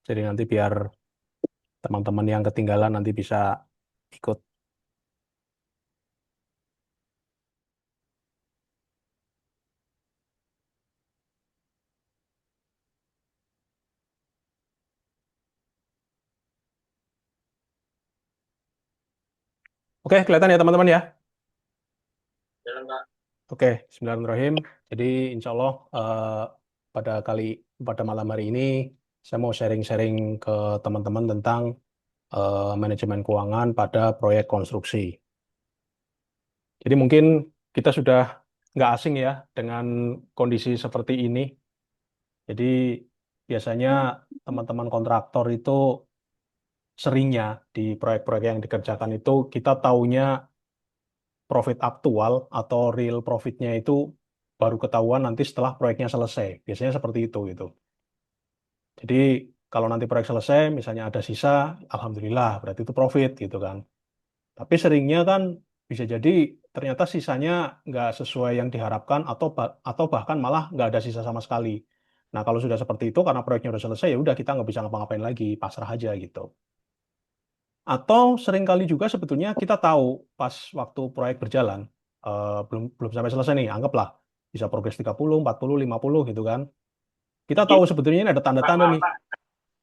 Jadi nanti biar teman-teman yang ketinggalan nanti bisa ikut. Oke, kelihatan ya teman-teman ya? Jalan, Kak. Oke, Bismillahirrahmanirrahim. Jadi insya Allah pada pada malam hari ini saya mau sharing-sharing ke teman-teman tentang manajemen keuangan pada proyek konstruksi. Jadi mungkin kita sudah nggak asing ya dengan kondisi seperti ini. Jadi biasanya teman-teman kontraktor itu seringnya di proyek-proyek yang dikerjakan itu kita taunya profit aktual atau real profitnya itu baru ketahuan nanti setelah proyeknya selesai. Biasanya seperti itu gitu. Jadi kalau nanti proyek selesai, misalnya ada sisa, alhamdulillah berarti itu profit gitu kan. Tapi seringnya kan bisa jadi ternyata sisanya nggak sesuai yang diharapkan atau bahkan malah nggak ada sisa sama sekali. Nah kalau sudah seperti itu karena proyeknya udah selesai ya udah kita nggak bisa ngapa-ngapain lagi, pasrah aja gitu. Atau seringkali juga sebetulnya kita tahu pas waktu proyek berjalan, belum belum sampai selesai nih, anggaplah bisa progres 30, 40, 50 gitu kan. Kita Iya, tahu sebetulnya ini ada Pak, tanda-tanda maaf, nih. Pak.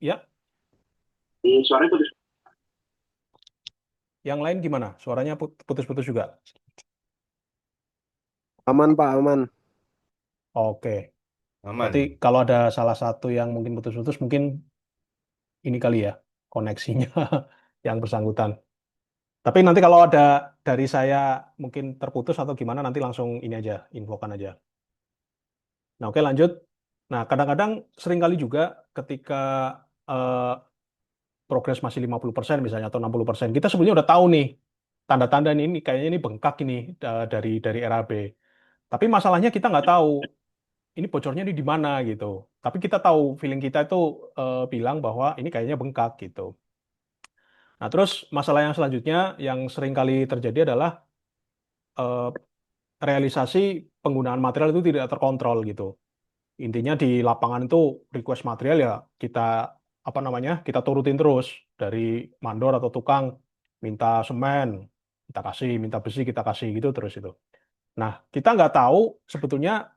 Ya, Suaranya putus. yang lain gimana? Suaranya putus-putus juga. Aman Pak, aman. Oke, berarti Aman. kalau ada salah satu yang mungkin putus-putus, mungkin ini kali ya koneksinya yang bersangkutan. Tapi nanti kalau ada dari saya mungkin terputus atau gimana, nanti langsung ini aja, infokan aja. Nah, oke lanjut. Nah, kadang-kadang sering kali juga ketika eh, progres masih 50% misalnya atau 60%, kita sebenarnya udah tahu nih tanda-tanda ini kayaknya ini bengkak ini dari RAB. Tapi masalahnya kita nggak tahu ini bocornya ini di mana gitu. Tapi kita tahu feeling kita itu bilang bahwa ini kayaknya bengkak gitu. Nah, terus masalah yang selanjutnya yang sering kali terjadi adalah eh, realisasi penggunaan material itu tidak terkontrol gitu. Intinya di lapangan itu request material ya kita apa namanya kita turutin terus dari mandor atau tukang minta semen kita kasih, minta besi kita kasih gitu terus itu. Nah kita nggak tahu sebetulnya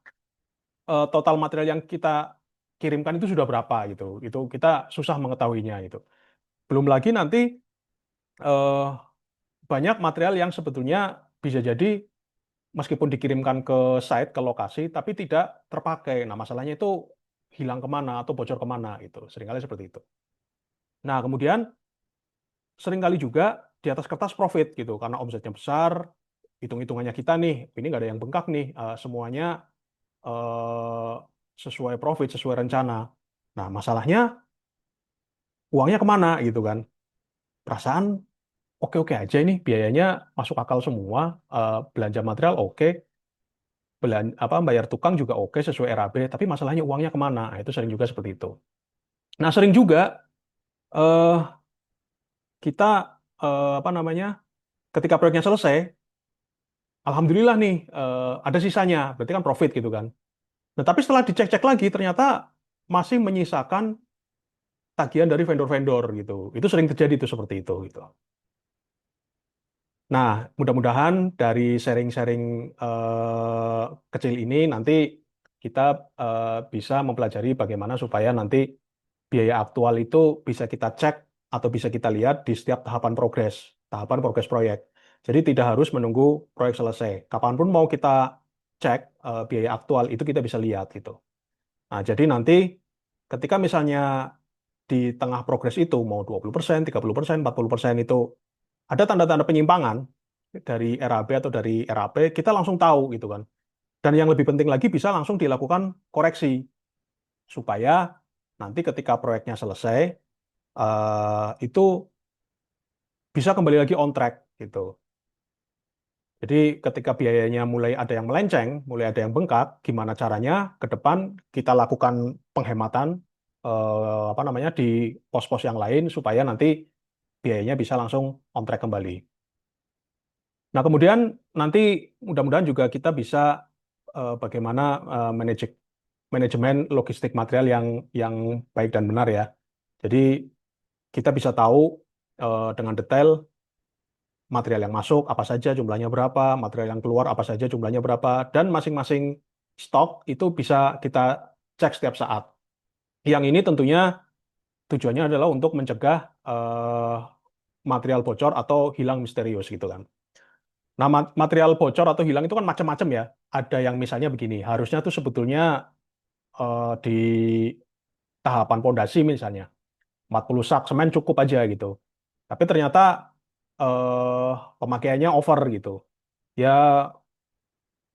total material yang kita kirimkan itu sudah berapa gitu. Itu kita susah mengetahuinya gitu. Belum lagi nanti eh, banyak material yang sebetulnya bisa jadi meskipun dikirimkan ke site, ke lokasi, tapi tidak terpakai. Nah, masalahnya itu hilang kemana atau bocor kemana gitu. Seringkali seperti itu. Nah, kemudian seringkali juga di atas kertas profit gitu, karena omsetnya besar, hitung-hitungannya kita nih, ini nggak ada yang bengkak nih, semuanya eh, sesuai profit, sesuai rencana. Nah, masalahnya uangnya kemana gitu kan. Perasaan oke-oke aja ini, biayanya masuk akal semua, belanja material oke, bayar tukang juga oke sesuai RAB, tapi masalahnya uangnya kemana? Nah, itu sering juga seperti itu. Nah, sering juga eh, kita apa namanya, ketika proyeknya selesai, alhamdulillah nih ada sisanya, berarti kan profit gitu kan. Nah, tapi setelah dicek-cek lagi, ternyata masih menyisakan tagihan dari vendor-vendor gitu. Itu sering terjadi itu seperti itu gitu. Nah, mudah-mudahan dari sharing-sharing kecil ini nanti kita bisa mempelajari bagaimana supaya nanti biaya aktual itu bisa kita cek atau bisa kita lihat di setiap tahapan progres proyek. Jadi tidak harus menunggu proyek selesai. Kapanpun mau kita cek biaya aktual itu kita bisa lihat gitu. Nah, jadi nanti ketika misalnya di tengah progres itu mau 20%, 30%, 40% itu ada tanda-tanda penyimpangan dari RAB atau dari RAP, kita langsung tahu gitu kan. Dan yang lebih penting lagi bisa langsung dilakukan koreksi supaya nanti ketika proyeknya selesai itu bisa kembali lagi on track gitu. Jadi ketika biayanya mulai ada yang melenceng, mulai ada yang bengkak, gimana caranya ke depan kita lakukan penghematan apa namanya di pos-pos yang lain supaya nanti biayanya bisa langsung on track kembali. Nah, kemudian nanti mudah-mudahan juga kita bisa bagaimana manajemen logistik material yang baik dan benar ya. Jadi kita bisa tahu dengan detail material yang masuk apa saja jumlahnya berapa, material yang keluar apa saja jumlahnya berapa, dan masing-masing stok itu bisa kita cek setiap saat. Yang ini tentunya tujuannya adalah untuk mencegah material bocor atau hilang misterius gitu kan. Nah, material bocor atau hilang itu kan macam-macam ya. Ada yang misalnya begini, harusnya tuh sebetulnya di tahapan pondasi misalnya 40 sak semen cukup aja gitu. Tapi ternyata pemakaiannya over gitu. Ya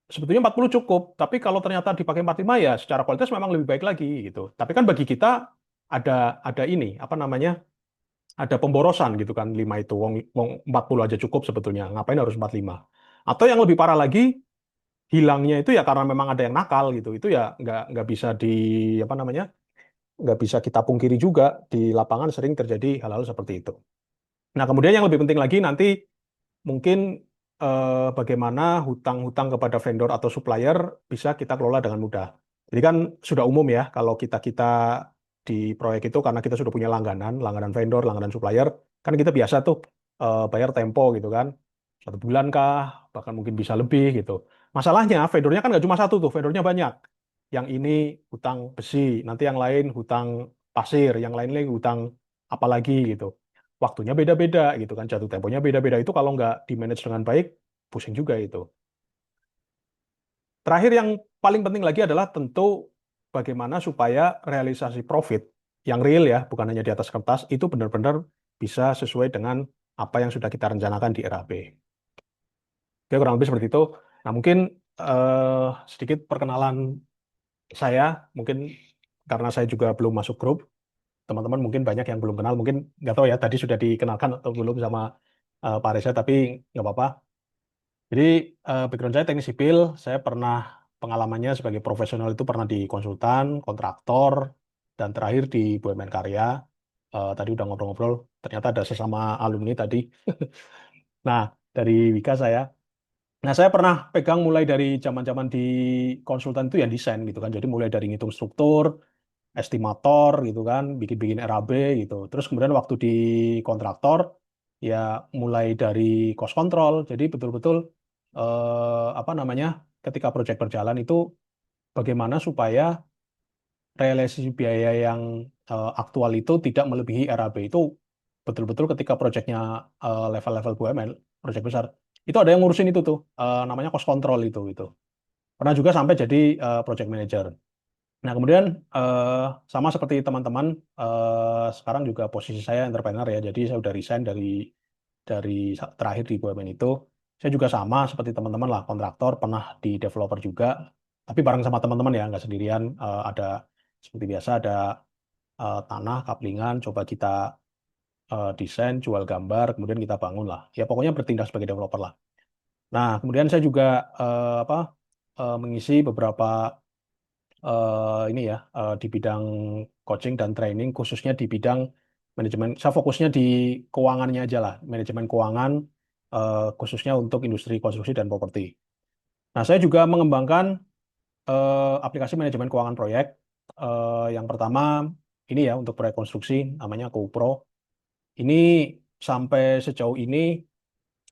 sebetulnya 40 cukup, tapi kalau ternyata dipakai 45 ya secara kualitas memang lebih baik lagi gitu. Tapi kan bagi kita ada ini apa namanya? Ada pemborosan gitu kan 5 itu. Wong 40 aja cukup sebetulnya. Ngapain harus 45? Atau yang lebih parah lagi, hilangnya itu ya karena memang ada yang nakal gitu. Itu ya nggak bisa di apa namanya? Nggak bisa kita pungkiri juga di lapangan sering terjadi hal-hal seperti itu. Nah, kemudian yang lebih penting lagi nanti mungkin bagaimana hutang-hutang kepada vendor atau supplier bisa kita kelola dengan mudah. Jadi kan sudah umum ya kalau kita di proyek itu karena kita sudah punya langganan, langganan vendor, langganan supplier, kan kita biasa tuh bayar tempo gitu kan, 1 bulan kah, bahkan mungkin bisa lebih gitu. Masalahnya vendornya kan nggak cuma satu tuh, vendornya banyak. Yang ini hutang besi, nanti yang lain hutang pasir, yang lain lagi hutang apa lagi gitu, waktunya beda-beda gitu kan, jatuh temponya beda-beda, itu kalau nggak di manage dengan baik pusing juga itu. Terakhir yang paling penting lagi adalah tentu bagaimana supaya realisasi profit yang real ya, bukan hanya di atas kertas, itu benar-benar bisa sesuai dengan apa yang sudah kita rencanakan di RAP. Oke, kurang lebih seperti itu. Nah, mungkin eh, sedikit perkenalan saya, mungkin karena saya juga belum masuk grup, teman-teman mungkin banyak yang belum kenal, mungkin nggak tahu ya tadi sudah dikenalkan atau belum sama Pak Reza, tapi nggak apa-apa. Jadi background saya teknik sipil, saya pernah pengalamannya sebagai profesional itu pernah di konsultan, kontraktor, dan terakhir di BUMN Karya. Tadi udah ngobrol-ngobrol, ternyata ada sesama alumni tadi. Nah, dari Wika saya. Nah, saya pernah pegang mulai dari zaman-zaman di konsultan itu ya desain gitu kan. Jadi mulai dari ngitung struktur, estimator gitu kan, bikin-bikin RAB gitu. Terus kemudian waktu di kontraktor ya mulai dari cost control. Jadi betul-betul apa namanya? Ketika proyek berjalan itu bagaimana supaya realisasi biaya yang aktual itu tidak melebihi RAB itu betul-betul ketika proyeknya level-level BUMN, proyek besar. Itu ada yang ngurusin itu tuh, namanya cost control itu. Pernah juga sampai jadi project manager. Nah, kemudian eh, sama seperti teman-teman, sekarang juga posisi saya entrepreneur ya. Jadi saya udah resign dari terakhir di BUMN itu. Saya juga sama seperti teman-teman lah, kontraktor, pernah di developer juga. Tapi bareng sama teman-teman ya, nggak sendirian. Ada seperti biasa ada tanah, kaplingan, coba kita desain, jual gambar, kemudian kita bangun lah. Ya pokoknya bertindak sebagai developer lah. Nah, kemudian saya juga apa mengisi beberapa ini ya di bidang coaching dan training khususnya di bidang manajemen. Saya fokusnya di keuangannya aja lah, manajemen keuangan khususnya untuk industri konstruksi dan properti. Nah, saya juga mengembangkan aplikasi manajemen keuangan proyek. Yang pertama ini ya untuk proyek konstruksi namanya CoPro. Ini sampai sejauh ini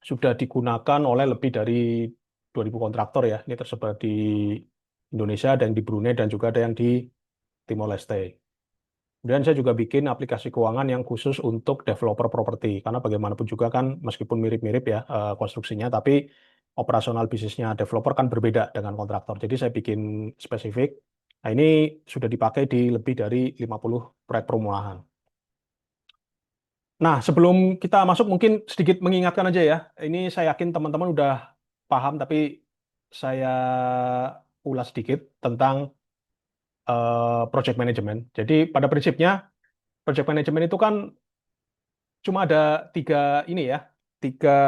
sudah digunakan oleh lebih dari 2.000 kontraktor ya. Ini tersebar di Indonesia, ada yang di Brunei dan juga ada yang di Timor Leste. Kemudian saya juga bikin aplikasi keuangan yang khusus untuk developer properti. Karena bagaimanapun juga kan meskipun mirip-mirip ya konstruksinya, tapi operasional bisnisnya developer kan berbeda dengan kontraktor. Jadi saya bikin spesifik. Nah, ini sudah dipakai di lebih dari 50 proyek perumahan. Nah, sebelum kita masuk mungkin sedikit mengingatkan aja ya. Ini saya yakin teman-teman udah paham, tapi saya ulas sedikit tentang project management. Jadi pada prinsipnya project management itu kan cuma ada tiga ini ya, tiga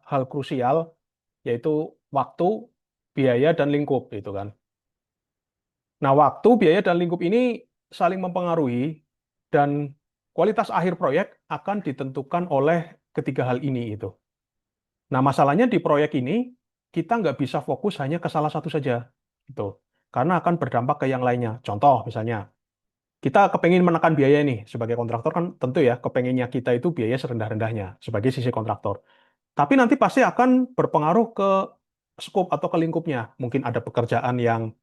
hal krusial, yaitu waktu, biaya, dan lingkup gitu kan. Nah, waktu, biaya, dan lingkup ini saling mempengaruhi dan kualitas akhir proyek akan ditentukan oleh ketiga hal ini itu. Nah, masalahnya di proyek ini kita nggak bisa fokus hanya ke salah satu saja gitu, karena akan berdampak ke yang lainnya. Contoh misalnya kita kepengin menekan biaya ini sebagai kontraktor kan tentu ya kepenginnya kita itu biaya serendah-rendahnya sebagai sisi kontraktor. Tapi nanti pasti akan berpengaruh ke skop atau ke lingkupnya. Mungkin ada pekerjaan yang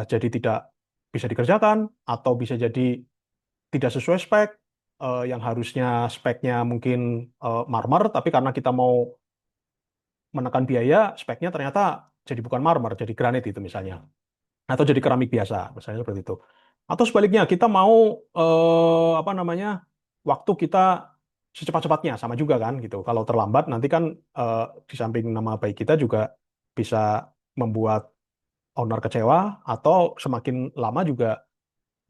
jadi tidak bisa dikerjakan atau bisa jadi tidak sesuai spek, yang harusnya speknya mungkin marmer, tapi karena kita mau menekan biaya, speknya ternyata jadi bukan marmer, jadi granit itu misalnya. Atau jadi keramik biasa, misalnya seperti itu. Atau sebaliknya, kita mau apa namanya, waktu kita secepat-cepatnya, sama juga kan gitu. Kalau terlambat nanti kan eh, di samping nama baik kita juga bisa membuat owner kecewa, atau semakin lama juga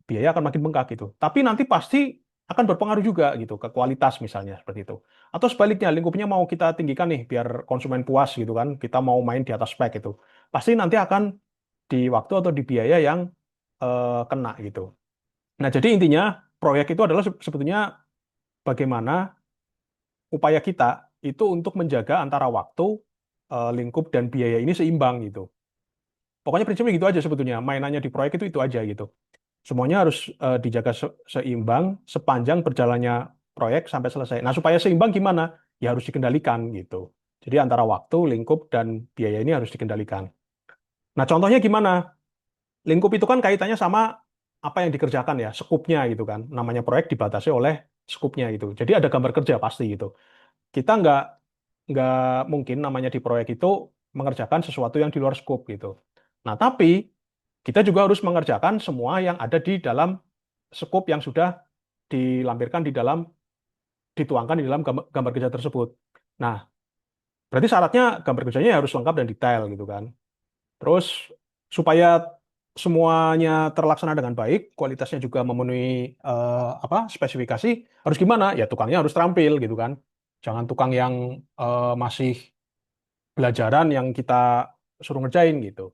biaya akan makin bengkak gitu. Tapi nanti pasti akan berpengaruh juga gitu ke kualitas misalnya seperti itu. Atau sebaliknya, lingkupnya mau kita tinggikan nih biar konsumen puas gitu kan. Kita mau main di atas spek itu. Pasti nanti akan di waktu atau di biaya yang kena gitu. Nah, jadi intinya proyek itu adalah sebetulnya bagaimana upaya kita itu untuk menjaga antara waktu, lingkup dan biaya ini seimbang gitu. Pokoknya prinsipnya gitu aja sebetulnya. Mainannya di proyek itu aja gitu. Semuanya harus dijaga seimbang sepanjang berjalannya proyek sampai selesai. Nah, supaya seimbang gimana? Ya harus dikendalikan gitu. Jadi antara waktu, lingkup, dan biaya ini harus dikendalikan. Nah, contohnya gimana? Lingkup itu kan kaitannya sama apa yang dikerjakan ya, skupnya gitu kan. Namanya proyek dibatasi oleh skupnya gitu. Jadi ada gambar kerja pasti gitu. Kita nggak mungkin namanya di proyek itu mengerjakan sesuatu yang di luar skup gitu. Nah, tapi kita juga harus mengerjakan semua yang ada di dalam skup yang sudah dilampirkan di dalam, dituangkan di dalam gambar kerja tersebut. Nah, berarti syaratnya gambar kerjanya harus lengkap dan detail gitu kan. Terus supaya semuanya terlaksana dengan baik, kualitasnya juga memenuhi apa spesifikasi, harus gimana? Ya tukangnya harus terampil gitu kan. Jangan tukang yang masih belajaran yang kita suruh ngerjain gitu.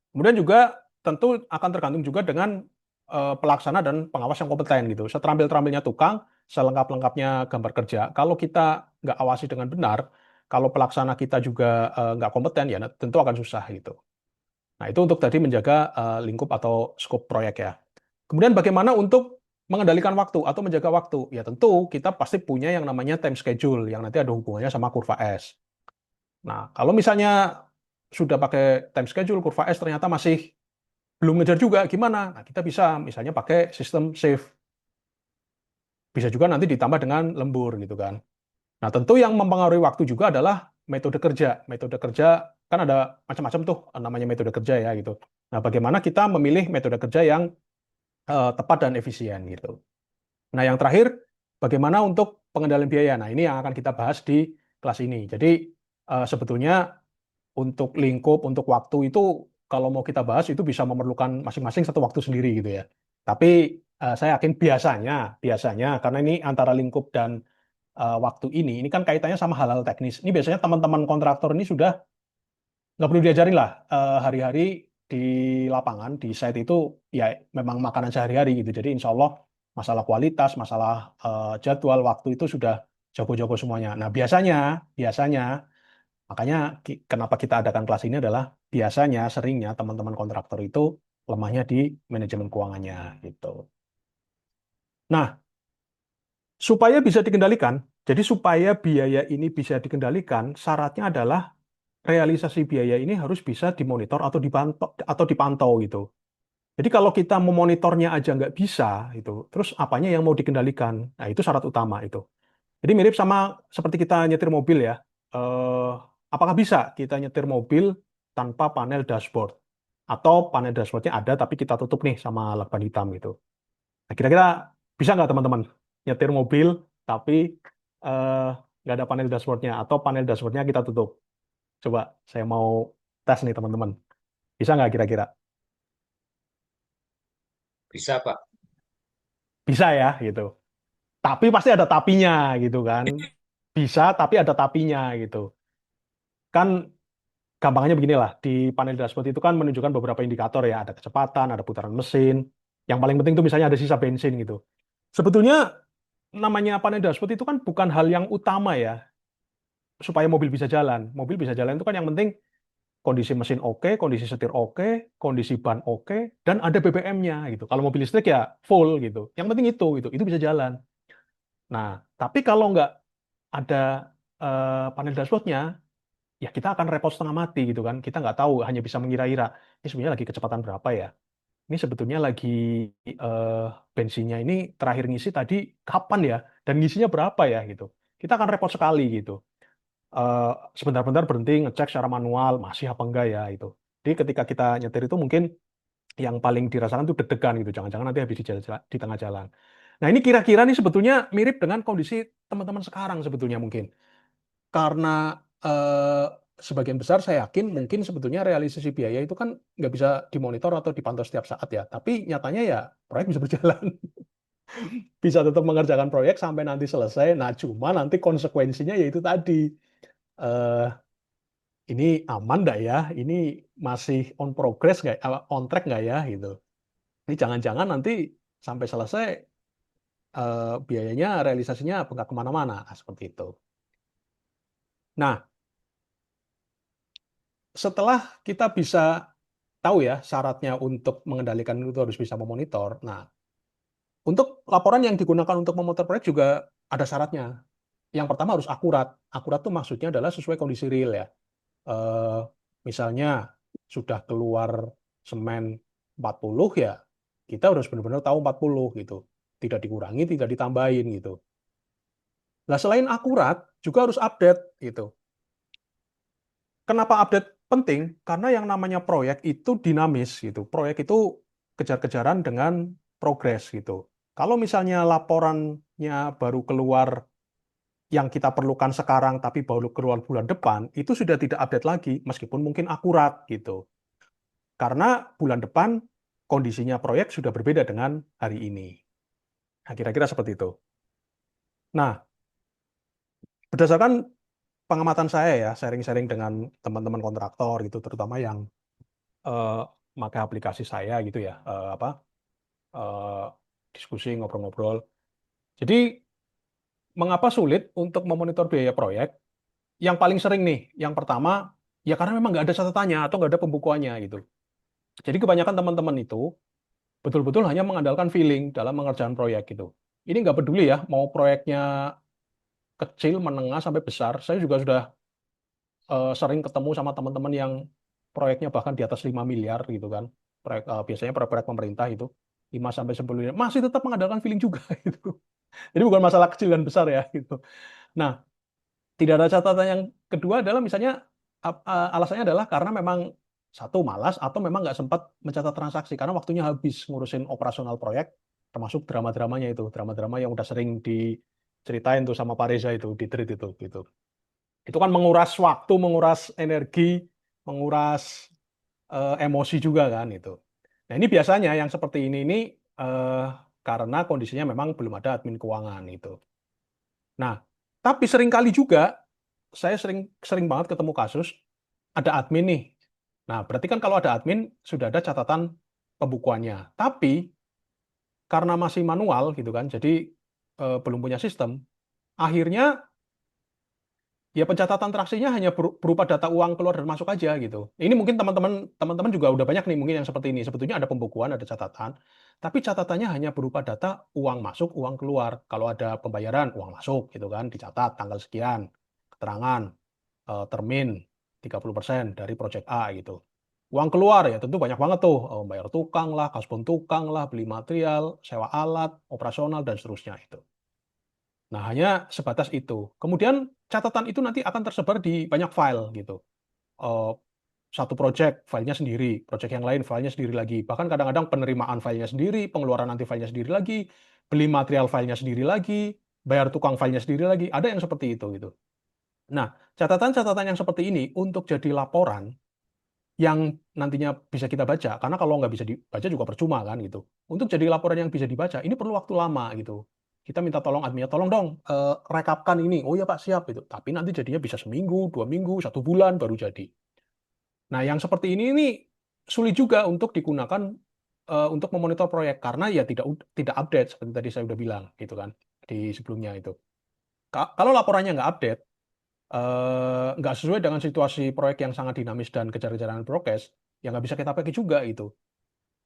Kemudian juga tentu akan tergantung juga dengan pelaksana dan pengawas yang kompeten gitu. Seterampil-terampilnya tukang, selengkap-lengkapnya gambar kerja. Kalau kita nggak awasi dengan benar, kalau pelaksana kita juga nggak kompeten, ya tentu akan susah gitu. Nah, itu untuk tadi menjaga lingkup atau skop proyek ya. Kemudian bagaimana untuk mengendalikan waktu atau menjaga waktu? Ya tentu kita pasti punya yang namanya time schedule yang nanti ada hubungannya sama kurva S. Nah, kalau misalnya sudah pakai time schedule, kurva S ternyata masih belum ngejar juga, gimana? Nah, kita bisa misalnya pakai sistem shift. Bisa juga nanti ditambah dengan lembur gitu kan. Nah, tentu yang mempengaruhi waktu juga adalah metode kerja. Metode kerja kan ada macam-macam tuh namanya metode kerja ya gitu. Nah, bagaimana kita memilih metode kerja yang tepat dan efisien gitu. Nah, yang terakhir, bagaimana untuk pengendalian biaya. Nah, ini yang akan kita bahas di kelas ini. Jadi, sebetulnya untuk lingkup, untuk waktu itu kalau mau kita bahas itu bisa memerlukan masing-masing satu waktu sendiri gitu ya. Tapi saya yakin biasanya, biasanya karena ini antara lingkup dan waktu ini kan kaitannya sama hal-hal teknis. Ini biasanya teman-teman kontraktor ini sudah nggak perlu diajarin lah hari-hari di lapangan, di site itu ya memang makanan sehari-hari gitu. Jadi insya Allah masalah kualitas, masalah jadwal waktu itu sudah jago-jago semuanya. Nah biasanya, biasanya makanya kenapa kita adakan kelas ini adalah biasanya seringnya teman-teman kontraktor itu lemahnya di manajemen keuangannya gitu. Nah, supaya bisa dikendalikan, jadi supaya biaya ini bisa dikendalikan, syaratnya adalah realisasi biaya ini harus bisa dimonitor atau dipantau gitu. Jadi kalau kita memonitornya aja nggak bisa, itu, terus apanya yang mau dikendalikan? Nah, itu syarat utama itu. Jadi mirip sama seperti kita nyetir mobil ya. Eh, apakah bisa kita nyetir mobil tanpa panel dashboard? Atau panel dashboardnya ada tapi kita tutup nih sama lakban hitam gitu. Nah, kira-kira bisa nggak teman-teman nyetir mobil tapi eh, nggak ada panel dashboardnya atau panel dashboardnya kita tutup? Coba saya mau tes nih teman-teman. Bisa nggak kira-kira? Bisa, Pak. Bisa ya gitu. Tapi pasti ada tapinya gitu kan. Bisa tapi ada tapinya gitu. Kan gampangnya beginilah, di panel dashboard itu kan menunjukkan beberapa indikator ya, ada kecepatan, ada putaran mesin. Yang paling penting itu misalnya ada sisa bensin gitu. Sebetulnya namanya panel dashboard itu kan bukan hal yang utama ya, supaya mobil bisa jalan. Mobil bisa jalan itu kan yang penting kondisi mesin oke, kondisi setir oke, kondisi ban oke, dan ada BBM-nya gitu. Kalau mobil listrik ya full gitu. Yang penting itu bisa jalan. Nah, tapi kalau nggak ada panel dashboard-nya, ya kita akan repot setengah mati gitu kan. Kita nggak tahu, hanya bisa mengira-ira. Ini sebenarnya lagi kecepatan berapa ya? Ini sebetulnya lagi eh, bensinnya ini terakhir ngisi tadi kapan ya? Dan ngisinya berapa ya gitu. Kita akan repot sekali gitu. Eh, Sebentar-bentar berhenti ngecek secara manual masih apa enggak ya itu. Jadi ketika kita nyetir itu mungkin yang paling dirasakan itu deg-degan gitu. Jangan-jangan nanti habis di tengah jalan. Nah ini kira-kira nih sebetulnya mirip dengan kondisi teman-teman sekarang sebetulnya mungkin. Karena eh, sebagian besar saya yakin mungkin sebetulnya realisasi biaya itu kan nggak bisa dimonitor atau dipantau setiap saat ya. Tapi nyatanya ya proyek bisa berjalan. Bisa tetap mengerjakan proyek sampai nanti selesai. Nah cuma nanti konsekuensinya yaitu tadi. eh, ini aman nggak ya? Ini masih on progress nggak? On track nggak ya? Gitu. Ini jangan-jangan nanti sampai selesai biayanya realisasinya nggak kemana-mana. Nah, seperti itu. Nah, setelah kita bisa tahu ya syaratnya untuk mengendalikan itu harus bisa memonitor. Nah, untuk laporan yang digunakan untuk memonitor proyek juga ada syaratnya. Yang pertama harus akurat. Akurat tuh maksudnya adalah sesuai kondisi real ya. Eh, Misalnya sudah keluar semen 40 ya, kita harus benar-benar tahu 40 gitu. Tidak dikurangi, tidak ditambahin gitu. Nah, selain akurat, juga harus update gitu. Kenapa update penting? Karena yang namanya proyek itu dinamis gitu. Proyek itu kejar-kejaran dengan progres gitu. Kalau misalnya laporannya baru keluar yang kita perlukan sekarang tapi baru keluar bulan depan, itu sudah tidak update lagi meskipun mungkin akurat gitu. Karena bulan depan kondisinya proyek sudah berbeda dengan hari ini. Nah, kira-kira seperti itu. Nah, berdasarkan pengamatan saya ya, sharing-sharing dengan teman-teman kontraktor gitu, terutama yang eh, pakai aplikasi saya gitu ya, eh, diskusi ngobrol-ngobrol. Jadi mengapa sulit untuk memonitor biaya proyek? Yang paling sering nih, yang pertama ya karena memang nggak ada catatannya atau nggak ada pembukuannya gitu. Jadi kebanyakan teman-teman itu betul-betul hanya mengandalkan feeling dalam mengerjakan proyek gitu. Ini nggak peduli ya, mau proyeknya kecil, menengah sampai besar. Saya juga sudah sering ketemu sama teman-teman yang proyeknya bahkan di atas 5 miliar gitu kan. Biasanya proyek-proyek pemerintah itu 5 sampai 10 miliar masih tetap mengandalkan feeling juga gitu. Jadi bukan masalah kecil dan besar ya gitu. Nah, tidak ada catatan yang kedua adalah misalnya alasannya adalah karena memang satu malas atau memang nggak sempat mencatat transaksi karena waktunya habis ngurusin operasional proyek termasuk drama-dramanya itu drama-drama yang udah sering diceritain tuh sama Pak Reza itu di treat itu itu kan menguras waktu menguras energi menguras emosi juga kan itu. Nah ini biasanya yang seperti ini eh, karena kondisinya memang belum ada admin keuangan itu. Nah, tapi seringkali juga saya sering sering banget ketemu kasus ada admin nih. Nah, berarti kan kalau ada admin sudah ada catatan pembukuannya. Tapi karena masih manual gitu kan, jadi belum punya sistem, akhirnya ya pencatatan transaksinya hanya berupa data uang keluar dan masuk aja gitu. Ini mungkin teman-teman juga udah banyak nih mungkin yang seperti ini. Sebetulnya ada pembukuan, ada catatan, tapi catatannya hanya berupa data uang masuk, uang keluar. Kalau ada pembayaran, uang masuk gitu kan, dicatat tanggal sekian, keterangan, termin 30% dari project A gitu. Uang keluar ya tentu banyak banget tuh, bayar tukang lah, kasbon tukang lah, beli material, sewa alat, operasional dan seterusnya itu. Nah, hanya sebatas itu. Kemudian catatan itu nanti akan tersebar di banyak file gitu. Eh, Satu project filenya sendiri, project yang lain filenya sendiri lagi. Bahkan kadang-kadang penerimaan filenya sendiri, pengeluaran nanti filenya sendiri lagi, beli material filenya sendiri lagi, bayar tukang filenya sendiri lagi. Ada yang seperti itu gitu. Nah, catatan-catatan yang seperti ini untuk jadi laporan yang nantinya bisa kita baca, karena kalau nggak bisa dibaca juga percuma kan gitu. Untuk jadi laporan yang bisa dibaca, ini perlu waktu lama gitu. Kita minta tolong adminnya, tolong dong rekapkan ini. Oh ya Pak, siap itu. Tapi nanti jadinya bisa seminggu, 2 minggu, 1 bulan baru jadi. Nah, yang seperti ini sulit juga untuk digunakan untuk memonitor proyek karena ya tidak update seperti tadi saya udah bilang gitu kan di sebelumnya itu. Kalau laporannya nggak update, nggak sesuai dengan situasi proyek yang sangat dinamis dan kejar-kejaran prokes, ya nggak bisa kita pakai juga itu.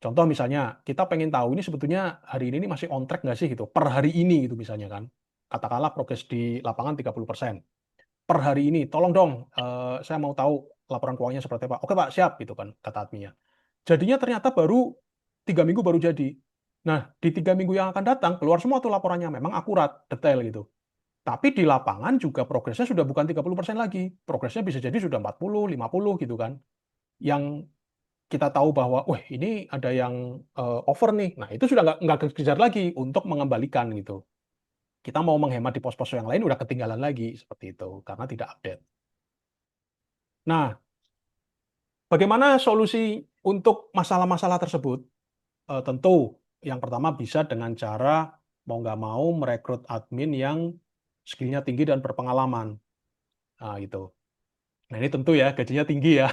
Contoh misalnya, kita pengen tahu ini sebetulnya hari ini masih on track nggak sih gitu, per hari ini gitu misalnya kan. Katakanlah progres di lapangan 30%. Per hari ini, tolong dong, saya mau tahu laporan keuangannya seperti apa. Oke Pak, siap gitu kan, kata adminnya. Jadinya ternyata baru 3 minggu baru jadi. Nah, di 3 minggu yang akan datang, keluar semua tuh laporannya, memang akurat, detail gitu. Tapi di lapangan juga progresnya sudah bukan 30% lagi. Progresnya bisa jadi sudah 40, 50 gitu kan. Yang kita tahu bahwa, wah ini ada yang over nih. Nah itu sudah nggak kekejar lagi untuk mengembalikan gitu. Kita mau menghemat di pos-pos yang lain udah ketinggalan lagi seperti itu karena tidak update. Nah, bagaimana solusi untuk masalah-masalah tersebut? Tentu yang pertama bisa dengan cara mau nggak mau merekrut admin yang skillnya tinggi dan berpengalaman. Nah, itu. Nah, ini tentu ya gajinya tinggi ya.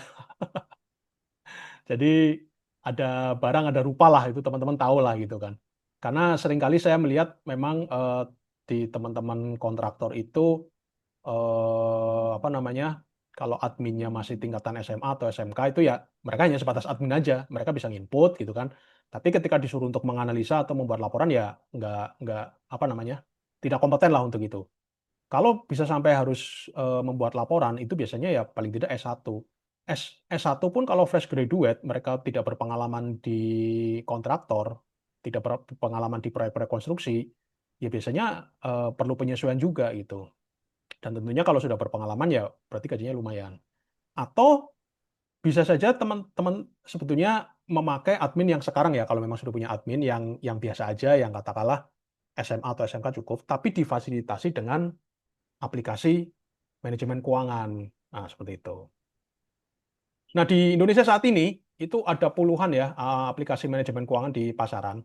Jadi ada barang ada rupa lah itu teman-teman tahu lah gitu kan. Karena seringkali saya melihat memang di teman-teman kontraktor itu apa namanya kalau adminnya masih tingkatan SMA atau SMK itu ya mereka hanya sebatas admin aja, mereka bisa nginput gitu kan. Tapi ketika disuruh untuk menganalisa atau membuat laporan ya nggak apa namanya tidak kompeten lah untuk itu. Kalau bisa sampai harus membuat laporan itu biasanya ya paling tidak S1. S1 pun kalau fresh graduate mereka tidak berpengalaman di kontraktor, tidak berpengalaman di proyek-proyek konstruksi, ya biasanya perlu penyesuaian juga gitu. Dan tentunya kalau sudah berpengalaman ya berarti gajinya lumayan. Atau bisa saja teman-teman sebetulnya memakai admin yang sekarang ya kalau memang sudah punya admin yang biasa aja yang katakanlah SMA atau SMK cukup, tapi difasilitasi dengan aplikasi manajemen keuangan. Nah, seperti itu. Nah, di Indonesia saat ini itu ada puluhan ya aplikasi manajemen keuangan di pasaran.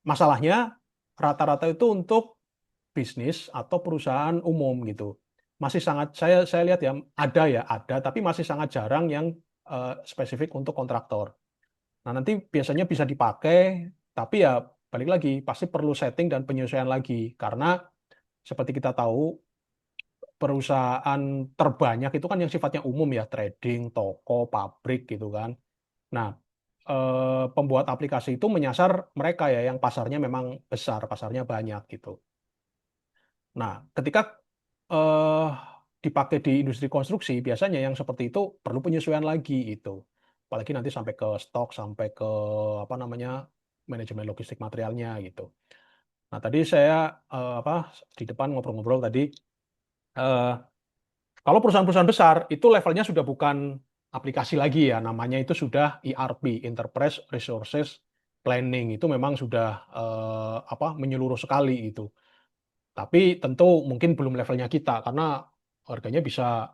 Masalahnya rata-rata itu untuk bisnis atau perusahaan umum gitu. Masih sangat saya lihat ya, ada tapi masih sangat jarang yang spesifik untuk kontraktor. Nah, nanti biasanya bisa dipakai tapi ya balik lagi pasti perlu setting dan penyesuaian lagi karena seperti kita tahu perusahaan terbanyak itu kan yang sifatnya umum ya, trading, toko, pabrik gitu kan. Nah, pembuat aplikasi itu menyasar mereka ya yang pasarnya memang besar, pasarnya banyak gitu. Nah, ketika eh, dipakai di industri konstruksi, biasanya yang seperti itu perlu penyesuaian lagi itu. Apalagi nanti sampai ke stok, sampai ke apa namanya manajemen logistik materialnya gitu. Nah, tadi saya apa di depan ngobrol-ngobrol tadi eh, kalau perusahaan-perusahaan besar itu levelnya sudah bukan aplikasi lagi ya, namanya itu sudah ERP, Enterprise Resources Planning. Itu memang sudah apa menyeluruh sekali itu. Tapi tentu mungkin belum levelnya kita karena harganya bisa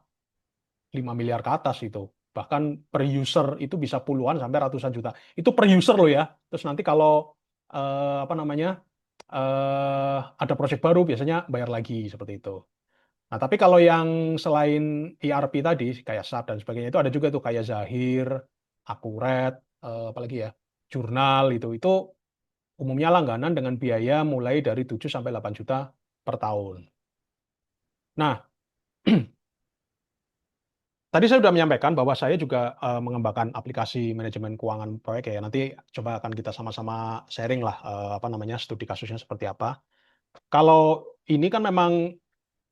5 miliar ke atas itu. Bahkan per user itu bisa puluhan sampai ratusan juta. Itu per user loh ya. Terus nanti kalau apa namanya ada proyek baru biasanya bayar lagi seperti itu. Nah, tapi kalau yang selain ERP tadi, kayak SAP dan sebagainya, itu ada juga tuh kayak Zahir, Akuret, apalagi ya, Jurnal itu umumnya langganan dengan biaya mulai dari 7 sampai 8 juta per tahun. Nah, tadi saya sudah menyampaikan bahwa saya juga mengembangkan aplikasi manajemen keuangan proyek ya. Nanti coba akan kita sama-sama sharing lah, apa namanya, studi kasusnya seperti apa. Kalau ini kan memang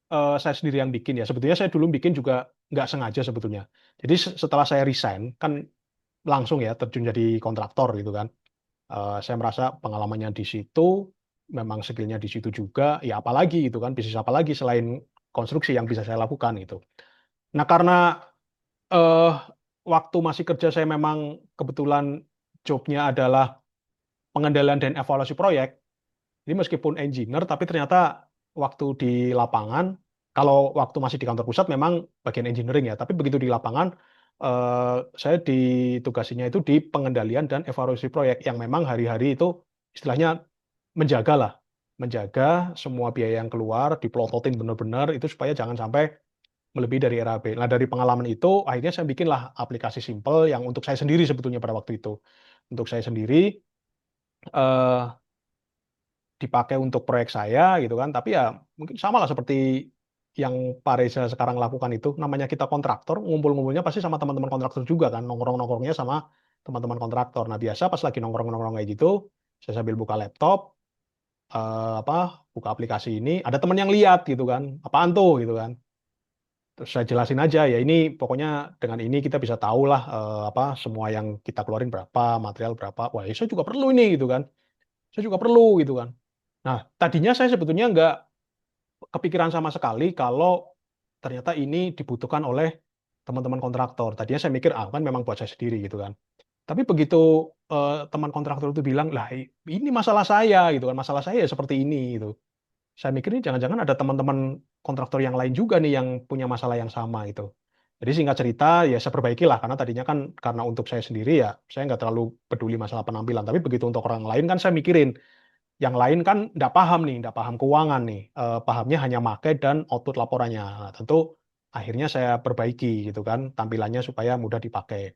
saya sendiri yang bikin ya. Sebetulnya saya dulu bikin juga nggak sengaja sebetulnya. Jadi setelah saya resign kan langsung ya terjun jadi kontraktor gitu kan. Saya merasa pengalamannya di situ, memang skillnya di situ juga. Ya apalagi gitu kan, bisnis apa lagi selain konstruksi yang bisa saya lakukan gitu. Nah karena eh, waktu masih kerja saya memang kebetulan jobnya adalah pengendalian dan evaluasi proyek. Jadi meskipun engineer, tapi ternyata waktu di lapangan, kalau waktu masih di kantor pusat memang bagian engineering ya, tapi begitu di lapangan, saya ditugasinya itu di pengendalian dan evaluasi proyek yang memang hari-hari itu istilahnya menjaga lah, menjaga semua biaya yang keluar, diplototin benar-benar itu supaya jangan sampai melebihi dari RAB. Nah dari pengalaman itu, akhirnya saya bikinlah aplikasi simple yang untuk saya sendiri sebetulnya pada waktu itu. Untuk saya sendiri, dipakai untuk proyek saya gitu kan tapi ya mungkin sama lah seperti yang Pak Reza sekarang lakukan itu, namanya kita kontraktor, ngumpul-ngumpulnya pasti sama teman-teman kontraktor juga kan, nongkrong-nongkrongnya sama teman-teman kontraktor. Nah, biasa pas lagi nongkrong-nongkrong kayak gitu, saya sambil buka laptop, apa, buka aplikasi ini, ada teman yang lihat gitu kan, apaan tuh gitu kan. Terus saya jelasin aja ya ini pokoknya dengan ini kita bisa tahu lah apa semua yang kita keluarin berapa, material berapa. Wah, ya saya juga perlu ini gitu kan. Saya juga perlu gitu kan. Nah, tadinya saya sebetulnya nggak kepikiran sama sekali kalau ternyata ini dibutuhkan oleh teman-teman kontraktor. Tadinya saya mikir, ah kan memang buat saya sendiri gitu kan. Tapi begitu teman kontraktor itu bilang, lah ini masalah saya gitu kan, masalah saya ya seperti ini gitu. Saya mikir ini jangan-jangan ada teman-teman kontraktor yang lain juga nih yang punya masalah yang sama gitu. Jadi singkat cerita ya saya perbaiki lah karena tadinya kan karena untuk saya sendiri ya saya nggak terlalu peduli masalah penampilan. Tapi begitu untuk orang lain kan saya mikirin yang lain kan nggak paham nih, nggak paham keuangan nih. Pahamnya hanya make dan output laporannya. Nah, tentu akhirnya saya perbaiki gitu kan tampilannya supaya mudah dipakai.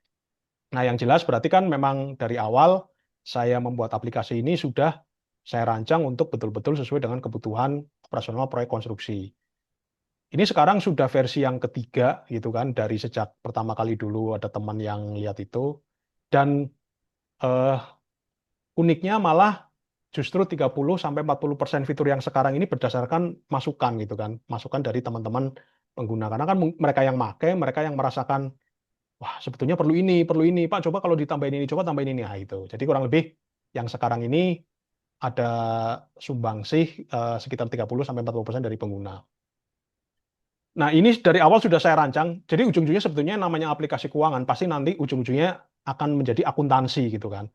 Nah, yang jelas berarti kan memang dari awal saya membuat aplikasi ini sudah saya rancang untuk betul-betul sesuai dengan kebutuhan operasional proyek konstruksi. Ini sekarang sudah versi yang ketiga gitu kan dari sejak pertama kali dulu ada teman yang lihat itu dan eh, uniknya malah justru 30 sampai 40% fitur yang sekarang ini berdasarkan masukan gitu kan. Masukan dari teman-teman pengguna karena kan mereka yang make, mereka yang merasakan wah sebetulnya perlu ini, Pak coba kalau ditambahin ini, coba tambahin ini, nah itu. Jadi kurang lebih yang sekarang ini ada sumbangsih sekitar 30 sampai 40% dari pengguna. Nah, ini dari awal sudah saya rancang. Jadi ujung-ujungnya sebetulnya namanya aplikasi keuangan pasti nanti ujung-ujungnya akan menjadi akuntansi gitu kan.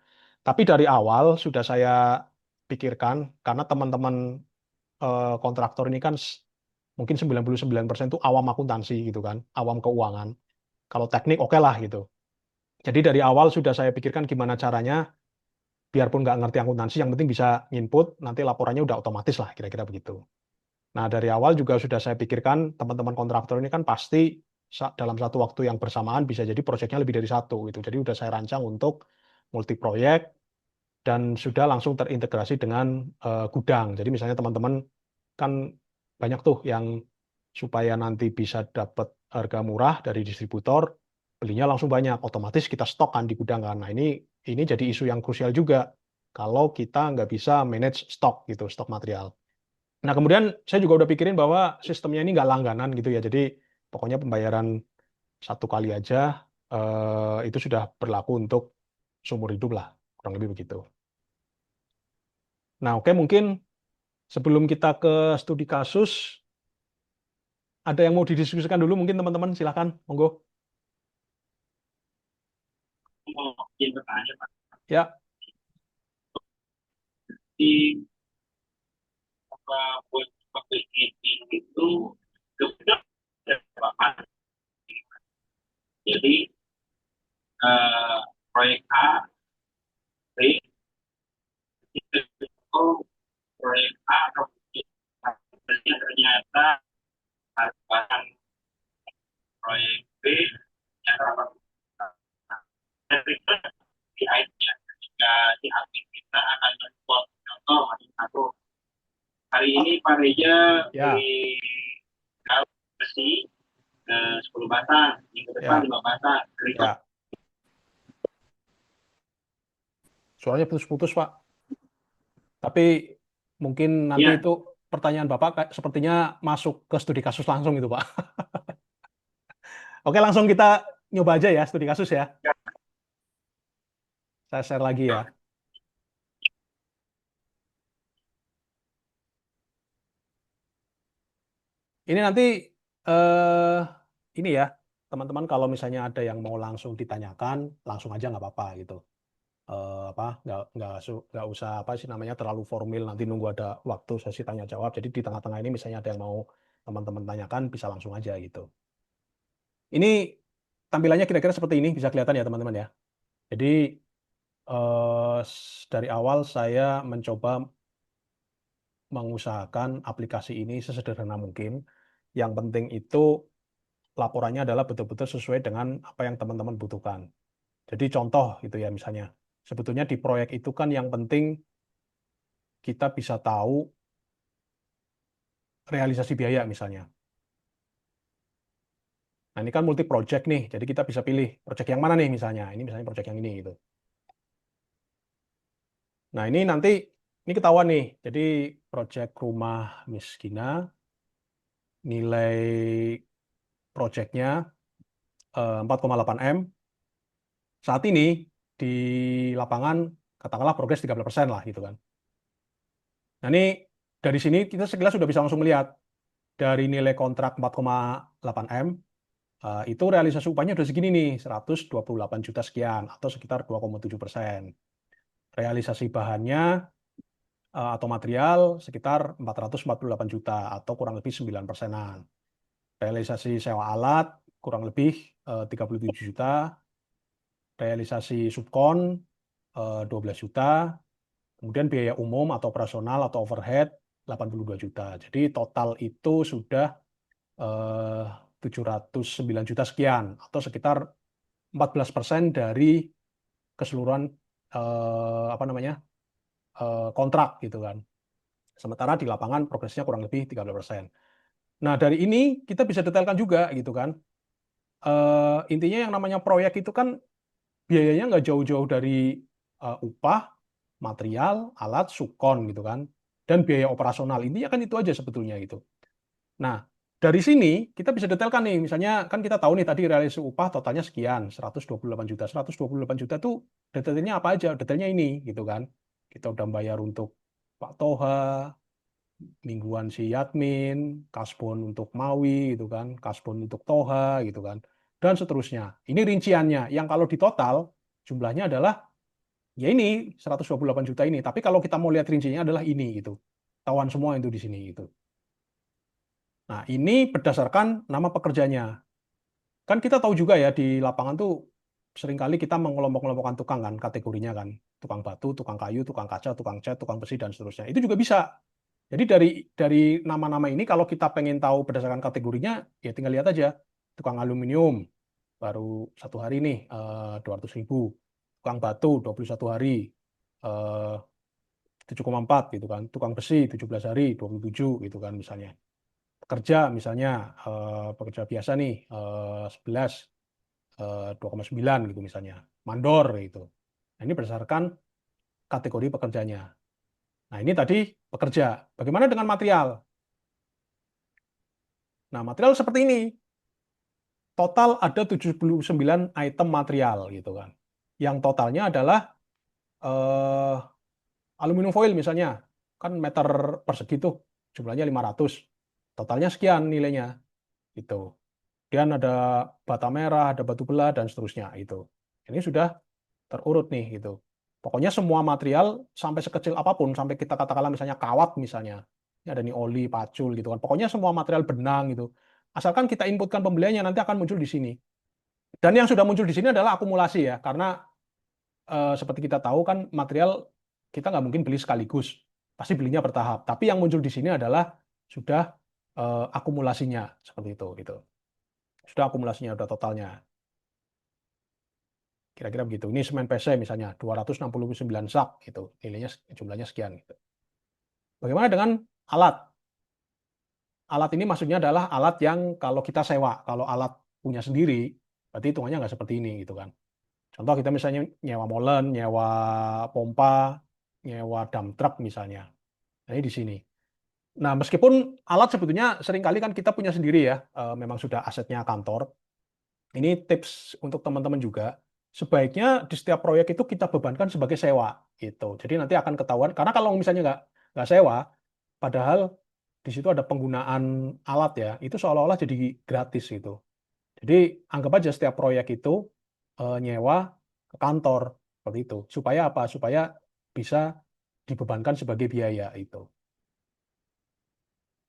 Tapi dari awal sudah saya pikirkan karena teman-teman kontraktor ini kan mungkin 99% itu awam akuntansi gitu kan, awam keuangan. Kalau teknik oke lah gitu. Jadi dari awal sudah saya pikirkan gimana caranya biarpun nggak ngerti akuntansi yang penting bisa input nanti laporannya udah otomatis lah kira-kira begitu. Nah, dari awal juga sudah saya pikirkan teman-teman kontraktor ini kan pasti dalam satu waktu yang bersamaan bisa jadi proyeknya lebih dari satu gitu. Jadi sudah saya rancang untuk multi proyek dan sudah langsung terintegrasi dengan gudang. Jadi misalnya teman-teman kan banyak tuh yang supaya nanti bisa dapat harga murah dari distributor, belinya langsung banyak, otomatis kita stok kan di gudang kan. Nah ini jadi isu yang krusial juga kalau kita nggak bisa manage stok gitu, stok material. Nah, kemudian saya juga udah pikirin bahwa sistemnya ini nggak langganan gitu ya. Jadi pokoknya pembayaran satu kali aja itu sudah berlaku untuk seumur hidup lah, kurang lebih begitu. Nah, oke mungkin sebelum kita ke studi kasus, ada yang mau didiskusikan dulu mungkin teman-teman silakan, monggo. Mau izin bertanya Pak, Ya, di buat public meeting itu kebetulan ada Bapak. Jadi proyek A, B, itu proyek A ternyata bahan proyek B yang di akhirnya ketika di akhir kita akan mensupport contoh satu hari ini Pak Reja ya, beli kayu besi 10 batang, minggu depan ya, 5 batang, berikut ya. Suaranya putus-putus, Pak. Tapi mungkin nanti ya. itu pertanyaan Bapak sepertinya masuk ke studi kasus langsung itu, Pak. Oke, langsung kita nyoba aja ya studi kasus ya. Saya share lagi ya. Ini nanti eh ini ya, teman-teman kalau misalnya ada yang mau langsung ditanyakan, langsung aja nggak apa-apa gitu. Apa nggak usah apa sih namanya terlalu formal nanti nunggu ada waktu sesi tanya jawab. Jadi di tengah-tengah ini misalnya ada yang mau teman-teman tanyakan bisa langsung aja gitu. Ini tampilannya kira-kira seperti ini bisa kelihatan ya teman-teman ya. Jadi dari awal saya mencoba mengusahakan aplikasi ini sesederhana mungkin. Yang penting itu laporannya adalah betul-betul sesuai dengan apa yang teman-teman butuhkan. Jadi contoh gitu ya misalnya, sebetulnya di proyek itu kan yang penting kita bisa tahu realisasi biaya misalnya. Nah, ini kan multi project nih, jadi kita bisa pilih project yang mana nih misalnya. Ini misalnya project yang ini gitu. Nah, ini nanti ini ketahuan nih. Jadi project rumah Miss Gina, nilai projectnya 4,8 M. Saat ini di lapangan katakanlah progres 13% lah gitu kan. Nah, ini dari sini kita sekilas sudah bisa langsung melihat dari nilai kontrak 4,8 M itu realisasi upahnya udah segini nih, 128 juta sekian atau sekitar 2,7%. Realisasi bahannya atau material sekitar 448 juta atau kurang lebih 9%-an. Realisasi sewa alat kurang lebih 37 juta, realisasi subkon 12 juta, kemudian biaya umum atau operasional atau overhead 82 juta. Jadi total itu sudah 709 juta sekian atau sekitar 14% dari keseluruhan apa namanya kontrak gitu kan. Sementara di lapangan progresnya kurang lebih 13%. Nah, dari ini kita bisa detailkan juga gitu kan. Intinya yang namanya proyek itu kan biayanya nggak jauh-jauh dari upah, material, alat, subkon gitu kan. Dan biaya operasional. Intinya kan itu aja sebetulnya gitu. Nah, dari sini kita bisa detailkan nih. Misalnya kan kita tahu nih tadi realisasi upah totalnya sekian, 128 juta. 128 juta tuh detailnya apa aja? Detailnya ini gitu kan. Kita udah bayar untuk Pak Toha, mingguan si Yadmin, kasbon untuk Mawi gitu kan, kasbon untuk Toha gitu kan, dan seterusnya. Ini rinciannya. Yang kalau di total jumlahnya adalah ya ini 128 juta ini. Tapi kalau kita mau lihat rinciannya adalah ini gitu. Tawan semua itu di sini gitu. Nah, ini berdasarkan nama pekerjanya. Kan kita tahu juga ya di lapangan tuh seringkali kita mengelompok-kelompokkan tukang kan, kategorinya kan. Tukang batu, tukang kayu, tukang kaca, tukang cat, tukang besi, dan seterusnya. Itu juga bisa. Jadi dari nama-nama ini kalau kita pengen tahu berdasarkan kategorinya, ya tinggal lihat aja. Tukang aluminium, baru 1 hari nih, 200.000. Tukang batu, 21 hari, 7,4 gitu kan. Tukang besi, 17 hari, 27 gitu kan misalnya. Pekerja misalnya, pekerja biasa nih, 11, 2,9 gitu misalnya. Mandor gitu. Nah, ini berdasarkan kategori pekerjanya. Nah, ini tadi pekerja. Bagaimana dengan material? Nah, material seperti ini. Total ada 79 item material gitu kan. Yang totalnya adalah eh, aluminium foil misalnya. Kan meter persegi tuh jumlahnya 500. Totalnya sekian nilainya gitu. Kemudian ada bata merah, ada batu bela dan seterusnya itu. Ini sudah terurut nih gitu. Pokoknya semua material sampai sekecil apapun, sampai kita katakanlah misalnya kawat misalnya. Ini ada nih oli, pacul gitu kan. Pokoknya semua material benang gitu. Asalkan kita inputkan pembeliannya nanti akan muncul di sini. Dan yang sudah muncul di sini adalah akumulasi ya, karena seperti kita tahu kan material kita nggak mungkin beli sekaligus, pasti belinya bertahap. Tapi yang muncul di sini adalah sudah akumulasinya seperti itu, gitu. Sudah akumulasinya, sudah totalnya. Kira-kira begitu. Ini semen PC misalnya 269 sak, gitu. Nilainya jumlahnya sekian. Gitu. Bagaimana dengan alat? Alat ini maksudnya adalah alat yang kalau kita sewa, kalau alat punya sendiri, berarti hitungannya nggak seperti ini, gitu kan. Contoh kita misalnya nyewa molen, nyewa pompa, nyewa dump truck misalnya. Nah, ini di sini. Nah, meskipun alat sebetulnya seringkali kan kita punya sendiri ya, memang sudah asetnya kantor. Ini tips untuk teman-teman juga. Sebaiknya di setiap proyek itu kita bebankan sebagai sewa, gitu. Jadi nanti akan ketahuan. Karena kalau misalnya nggak sewa, padahal di situ ada penggunaan alat ya, itu seolah-olah jadi gratis gitu. Jadi anggap aja setiap proyek itu nyewa ke kantor seperti itu. Supaya apa? Supaya bisa dibebankan sebagai biaya itu.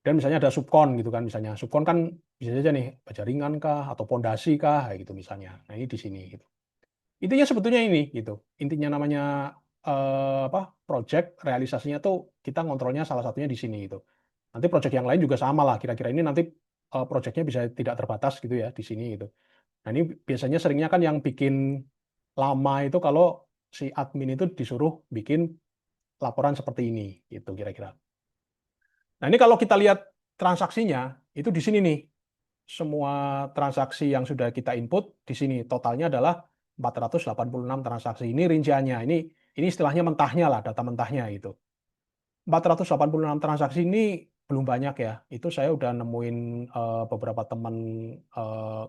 Dan misalnya ada subkon gitu kan, misalnya subkon kan bisa saja nih baja ringan kah atau pondasi kah kayak gitu misalnya. Nah, ini di sini gitu. Intinya sebetulnya ini gitu. Intinya namanya apa? Project realisasinya tuh kita ngontrolnya salah satunya di sini gitu. Nanti project yang lain juga sama lah. Kira-kira ini nanti projectnya bisa tidak terbatas gitu ya di sini gitu. Nah, ini biasanya seringnya kan yang bikin lama itu kalau si admin itu disuruh bikin laporan seperti ini gitu kira-kira. Nah, ini kalau kita lihat transaksinya itu di sini nih. semua transaksi yang sudah kita input di sini. Totalnya adalah 486 transaksi. Ini rinciannya. Ini istilahnya mentahnya lah, data mentahnya itu. 486 transaksi ini belum banyak ya. Itu saya udah nemuin beberapa teman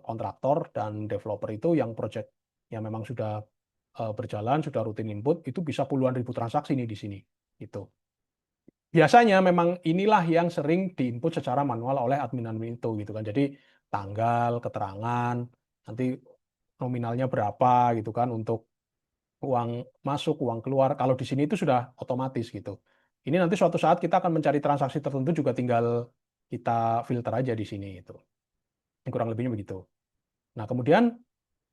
kontraktor dan developer itu yang project yang memang sudah berjalan, sudah rutin input, itu bisa puluhan ribu transaksi nih di sini. Itu. Biasanya memang inilah yang sering diinput secara manual oleh admin-admin itu gitu kan. Jadi tanggal, keterangan, nanti nominalnya berapa gitu kan untuk uang masuk, uang keluar. Kalau di sini itu sudah otomatis gitu. Ini nanti suatu saat kita akan mencari transaksi tertentu juga tinggal kita filter aja di sini itu. Kurang lebihnya begitu. Nah, kemudian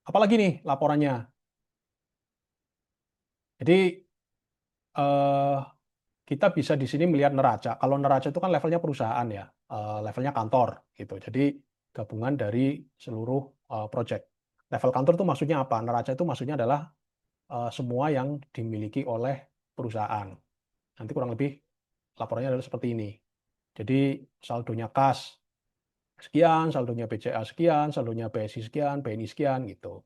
apalagi nih laporannya? Jadi eh, kita bisa di sini melihat neraca. Kalau neraca itu kan levelnya perusahaan ya, levelnya kantor gitu. Jadi gabungan dari seluruh project. Level kantor itu maksudnya apa? Neraca itu maksudnya adalah semua yang dimiliki oleh perusahaan. Nanti kurang lebih laporannya adalah seperti ini. Jadi saldonya kas sekian, saldonya BCA sekian, saldonya BSI sekian, BNI sekian gitu.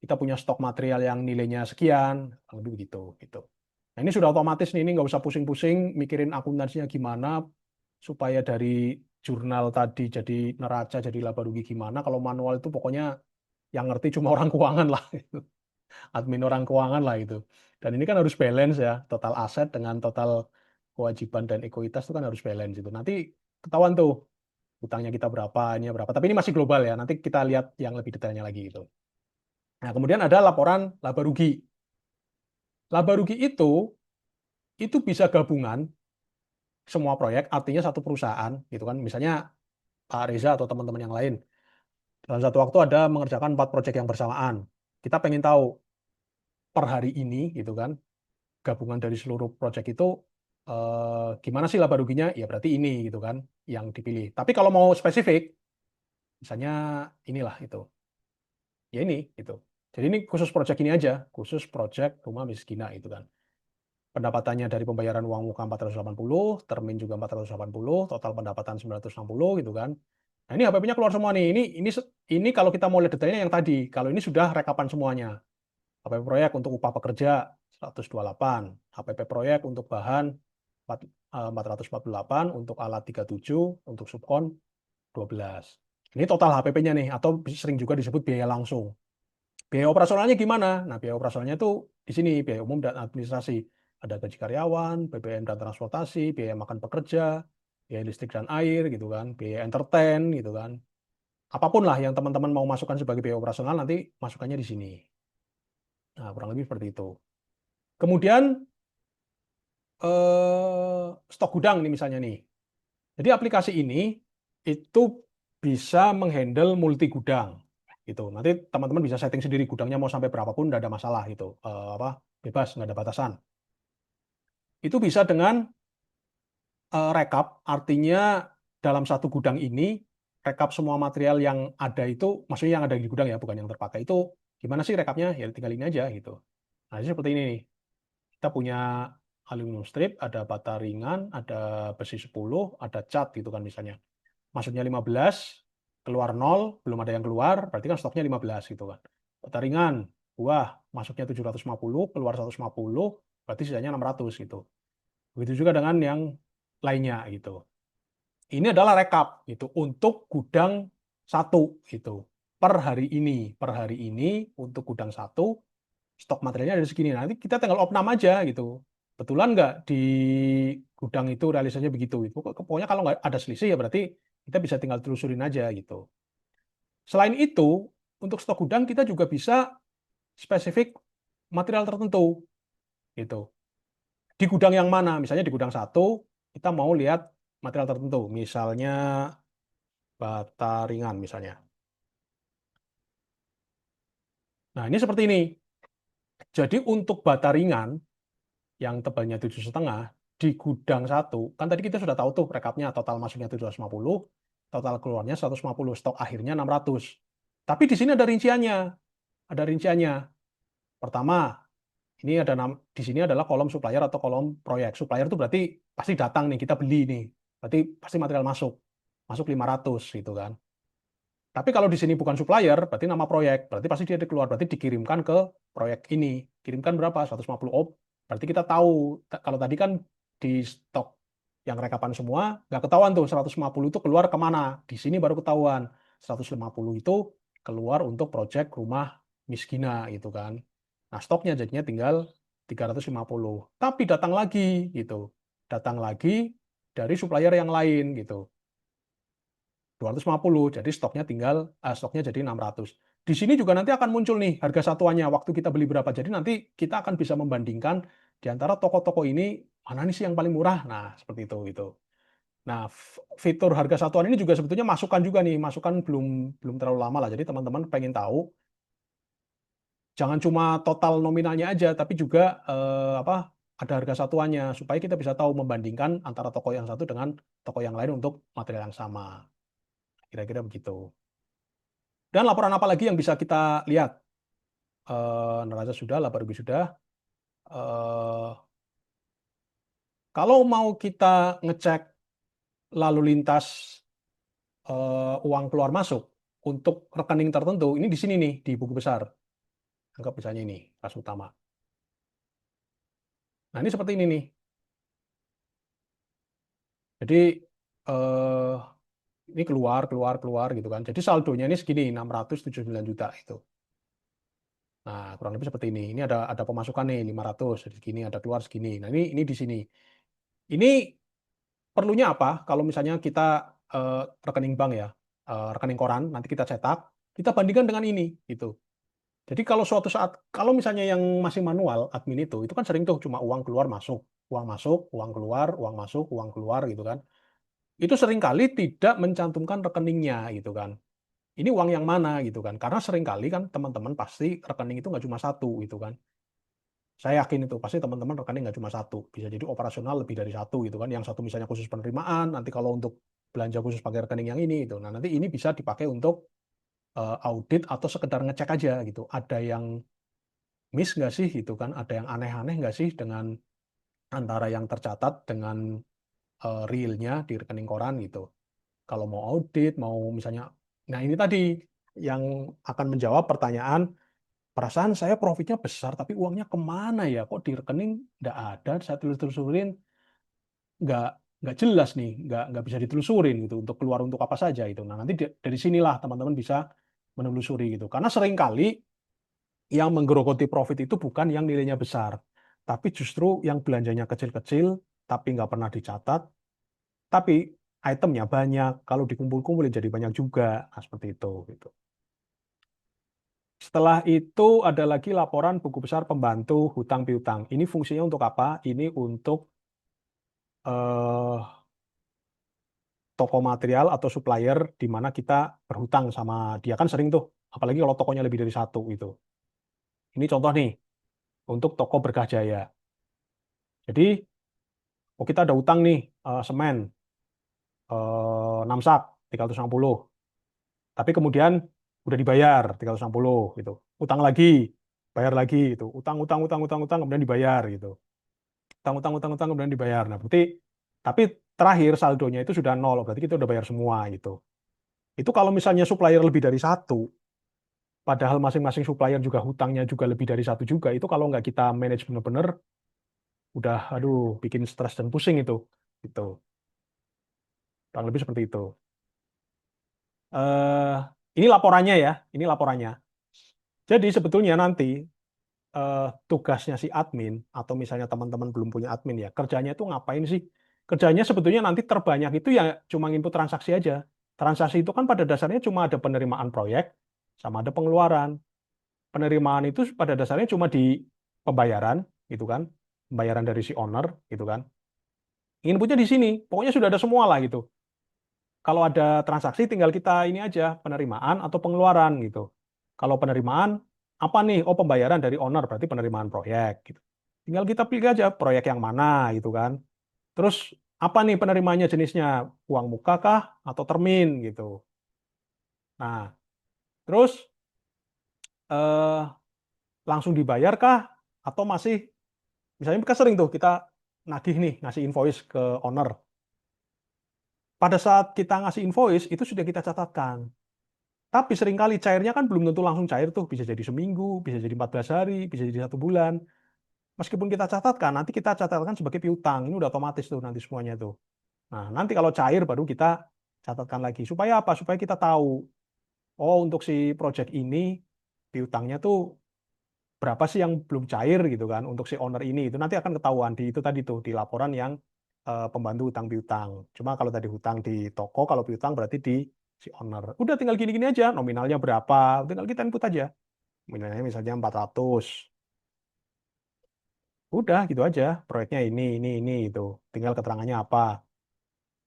Kita punya stok material yang nilainya sekian, kurang lebih begitu gitu. Nah, ini sudah otomatis nih, ini nggak usah pusing-pusing mikirin akuntansinya gimana supaya dari jurnal tadi jadi neraca, jadi laba rugi gimana. Kalau manual itu pokoknya yang ngerti cuma orang keuangan lah, admin orang keuangan lah itu. Dan ini kan harus balance ya, total aset dengan total kewajiban dan ekuitas itu kan harus balance itu. Nanti ketahuan tuh utangnya kita berapa, ini berapa. Tapi ini masih global ya, nanti kita lihat yang lebih detailnya lagi itu. Nah, kemudian ada laporan laba rugi. Laba rugi itu bisa gabungan semua proyek, artinya satu perusahaan, gitu kan. Misalnya Pak Reza atau teman-teman yang lain, dalam satu waktu ada mengerjakan 4 proyek yang bersamaan. Kita pengen tahu per hari ini, gitu kan, gabungan dari seluruh proyek itu gimana sih laba ruginya? Ya berarti ini, gitu kan, yang dipilih. Tapi kalau mau spesifik, misalnya inilah itu, ya ini, gitu. Jadi ini khusus proyek ini aja, khusus proyek rumah miskinah itu kan. Pendapatannya dari pembayaran uang muka 480, termin juga 480, total pendapatan 960 gitu kan. Nah, ini HPP-nya keluar semua nih. Ini kalau kita mau lihat detailnya yang tadi. Kalau ini sudah rekapan semuanya. HPP proyek untuk upah pekerja 128, HPP proyek untuk bahan 448, untuk alat 37, untuk subkon 12. Ini total HPP-nya nih, atau sering juga disebut biaya langsung. Biaya operasionalnya gimana? Nah, biaya operasionalnya itu di sini, biaya umum dan administrasi. Ada gaji karyawan, BBM dan transportasi, biaya makan pekerja, biaya listrik dan air, gitu kan, biaya entertain, gitu kan. Apapun lah yang teman-teman mau masukkan sebagai biaya operasional, nanti masukannya di sini. Nah, kurang lebih seperti itu. Kemudian, stok gudang nih misalnya nih. Jadi aplikasi ini itu bisa menghandle multi gudang gitu. Nanti teman-teman bisa setting sendiri gudangnya mau sampai berapapun, tidak ada masalah gitu. Apa bebas, nggak ada batasan. Itu bisa dengan rekap, artinya dalam satu gudang ini rekap semua material yang ada itu, maksudnya yang ada di gudang ya, bukan yang terpakai itu gimana sih rekapnya? Ya tinggal ini aja gitu. Nah, ini seperti ini nih. Kita punya aluminium strip, ada bata ringan, ada besi 10, ada cat gitu kan misalnya. Masuknya 15, keluar 0, belum ada yang keluar, berarti kan stoknya 15 gitu kan. Bata ringan, wah, masuknya 750, keluar 150, berarti sisanya 600 gitu. Begitu juga dengan yang lainnya gitu. Ini adalah rekap gitu untuk gudang satu gitu. Per hari ini untuk gudang satu stok materialnya ada segini. Nanti kita tinggal opnam aja gitu. Betulan nggak di gudang itu realisasinya begitu? Pokoknya kalau nggak ada selisih ya berarti kita bisa tinggal telusurin aja gitu. Selain itu, untuk stok gudang kita juga bisa spesifik material tertentu gitu. Di gudang yang mana? Misalnya di gudang satu kita mau lihat material tertentu, misalnya bata ringan misalnya. Nah, ini seperti ini. Jadi untuk bata ringan yang tebalnya 7,5 di gudang satu, kan tadi kita sudah tahu tuh rekapnya total masuknya 750, total keluarnya 150, stok akhirnya 600. Tapi di sini ada rinciannya. Ada rinciannya. Pertama, ini ada di sini adalah kolom supplier atau kolom proyek. Supplier itu berarti pasti datang nih, kita beli nih. Berarti pasti material masuk. Masuk 500 gitu kan. Tapi kalau di sini bukan supplier, berarti nama proyek. Berarti pasti dia keluar, berarti dikirimkan ke proyek ini. Kirimkan berapa? 150. Oh, berarti kita tahu. Kalau tadi kan di stok yang rekapan semua, nggak ketahuan tuh 150 itu keluar kemana. Di sini baru ketahuan. 150 itu keluar untuk proyek rumah Misgina gitu kan. Nah, stoknya jadinya tinggal 350. Tapi datang lagi gitu. Datang lagi dari supplier yang lain gitu. 250, jadi stoknya jadi 600. Di sini juga nanti akan muncul nih harga satuannya waktu kita beli berapa. Jadi nanti kita akan bisa membandingkan di antara toko-toko ini mana nih sih yang paling murah. Nah, seperti itu gitu. Nah, fitur harga satuan ini juga sebetulnya masukan juga nih, masukan belum belum terlalu lama lah. Jadi teman-teman pengen tahu jangan cuma total nominalnya aja, tapi juga apa ada harga satuannya supaya kita bisa tahu membandingkan antara toko yang satu dengan toko yang lain untuk material yang sama. Kira-kira begitu. Dan laporan apa lagi yang bisa kita lihat? Neraca sudah, laba rugi sudah. Eh, Kalau mau kita ngecek lalu lintas uang keluar masuk untuk rekening tertentu, ini di sini nih di buku besar. Anggap misalnya ini kas utama. Nah ini seperti ini nih. Jadi eh, ini keluar, keluar, keluar gitu kan. Jadi saldonya ini segini 679 juta itu. Nah kurang lebih seperti ini. Ini ada pemasukan nih 500, segini ada keluar segini. Nah ini di sini. Ini perlunya apa? Kalau misalnya kita rekening bank ya, rekening koran, nanti kita cetak, kita bandingkan dengan ini, gitu. Jadi kalau suatu saat, kalau misalnya yang masih manual, admin itu kan sering tuh cuma uang keluar masuk, uang masuk, uang keluar, uang masuk, uang keluar, gitu kan. Itu seringkali tidak mencantumkan rekeningnya, gitu kan. Ini uang yang mana, gitu kan. Karena seringkali kan teman-teman pasti rekening itu nggak cuma satu, gitu kan. Saya yakin itu pasti teman-teman rekening nggak cuma satu, bisa jadi operasional lebih dari satu gitu kan. Yang satu misalnya khusus penerimaan, nanti kalau untuk belanja khusus pakai rekening yang ini itu. Nah nanti ini bisa dipakai untuk audit atau sekedar ngecek aja gitu. Ada yang miss nggak sih gitu kan? Ada yang aneh-aneh nggak sih dengan antara yang tercatat dengan realnya di rekening koran gitu. Kalau mau audit, mau misalnya, nah ini tadi yang akan menjawab pertanyaan. Perasaan saya profitnya besar, tapi uangnya kemana ya? Kok di rekening nggak ada? Saya telusur-telusurin, nggak nggak jelas nih, nggak bisa ditelusurin gitu untuk keluar untuk apa saja itu. Nah nanti dari sinilah teman-teman bisa menelusuri gitu. Karena seringkali yang menggerogoti profit itu bukan yang nilainya besar, tapi justru yang belanjanya kecil-kecil, tapi nggak pernah dicatat, tapi itemnya banyak. Kalau dikumpul-kumpulin jadi banyak juga. Nah, seperti itu gitu. Setelah itu ada lagi laporan buku besar pembantu hutang piutang. Ini fungsinya untuk apa? Ini untuk eh, toko material atau supplier di mana kita berhutang sama dia kan sering tuh. Apalagi kalau tokonya lebih dari satu itu. Ini contoh nih untuk toko Berkah Jaya. Jadi, oh kita ada hutang nih semen 6 sak 360. Tapi kemudian udah dibayar 360 gitu. Utang lagi, bayar lagi itu. Utang utang utang utang utang kemudian dibayar gitu. Utang utang utang utang kemudian dibayar. Nah, berarti tapi terakhir saldonya itu sudah nol, berarti kita udah bayar semua gitu. Itu kalau misalnya supplier lebih dari satu, padahal masing-masing supplier juga hutangnya juga lebih dari satu juga, itu kalau nggak kita manage benar-benar, udah aduh bikin stres dan pusing itu. Gitu. Kurang lebih seperti itu. eh ini laporannya ya, ini laporannya. Jadi sebetulnya nanti tugasnya si admin atau misalnya teman-teman belum punya admin ya, kerjanya itu ngapain sih? Kerjanya sebetulnya nanti terbanyak itu ya cuma input transaksi aja. Transaksi itu kan pada dasarnya cuma ada penerimaan proyek sama ada pengeluaran. Penerimaan itu pada dasarnya cuma di pembayaran gitu kan, pembayaran dari si owner gitu kan. Inputnya di sini, pokoknya sudah ada semua lah gitu. Kalau ada transaksi tinggal kita ini aja penerimaan atau pengeluaran gitu. Kalau penerimaan apa nih? Oh pembayaran dari owner berarti penerimaan proyek gitu. Tinggal kita pilih aja proyek yang mana gitu kan. Terus apa nih penerimaannya jenisnya? Uang muka kah atau termin gitu. Nah, terus eh, langsung dibayar kah atau masih misalnya kan sering tuh kita nagih nih ngasih invoice ke owner. Pada saat kita ngasih invoice itu sudah kita catatkan. Tapi seringkali cairnya kan belum tentu langsung cair tuh, bisa jadi seminggu, bisa jadi 14 hari, bisa jadi 1 bulan. Meskipun kita catatkan, nanti kita catatkan sebagai piutang. Ini udah otomatis tuh nanti semuanya tuh. Nah, nanti kalau cair baru kita catatkan lagi. Supaya apa? Supaya kita tahu, oh untuk si project ini piutangnya tuh berapa sih yang belum cair gitu kan untuk si owner ini. Itu nanti akan ketahuan di itu tadi tuh di laporan yang pembantu hutang piutang. Cuma kalau tadi hutang di toko, kalau piutang berarti di si owner. Udah tinggal gini-gini aja, nominalnya berapa, tinggal kita input aja. Nominalnya misalnya 400. Udah gitu aja, proyeknya ini itu. Tinggal keterangannya apa.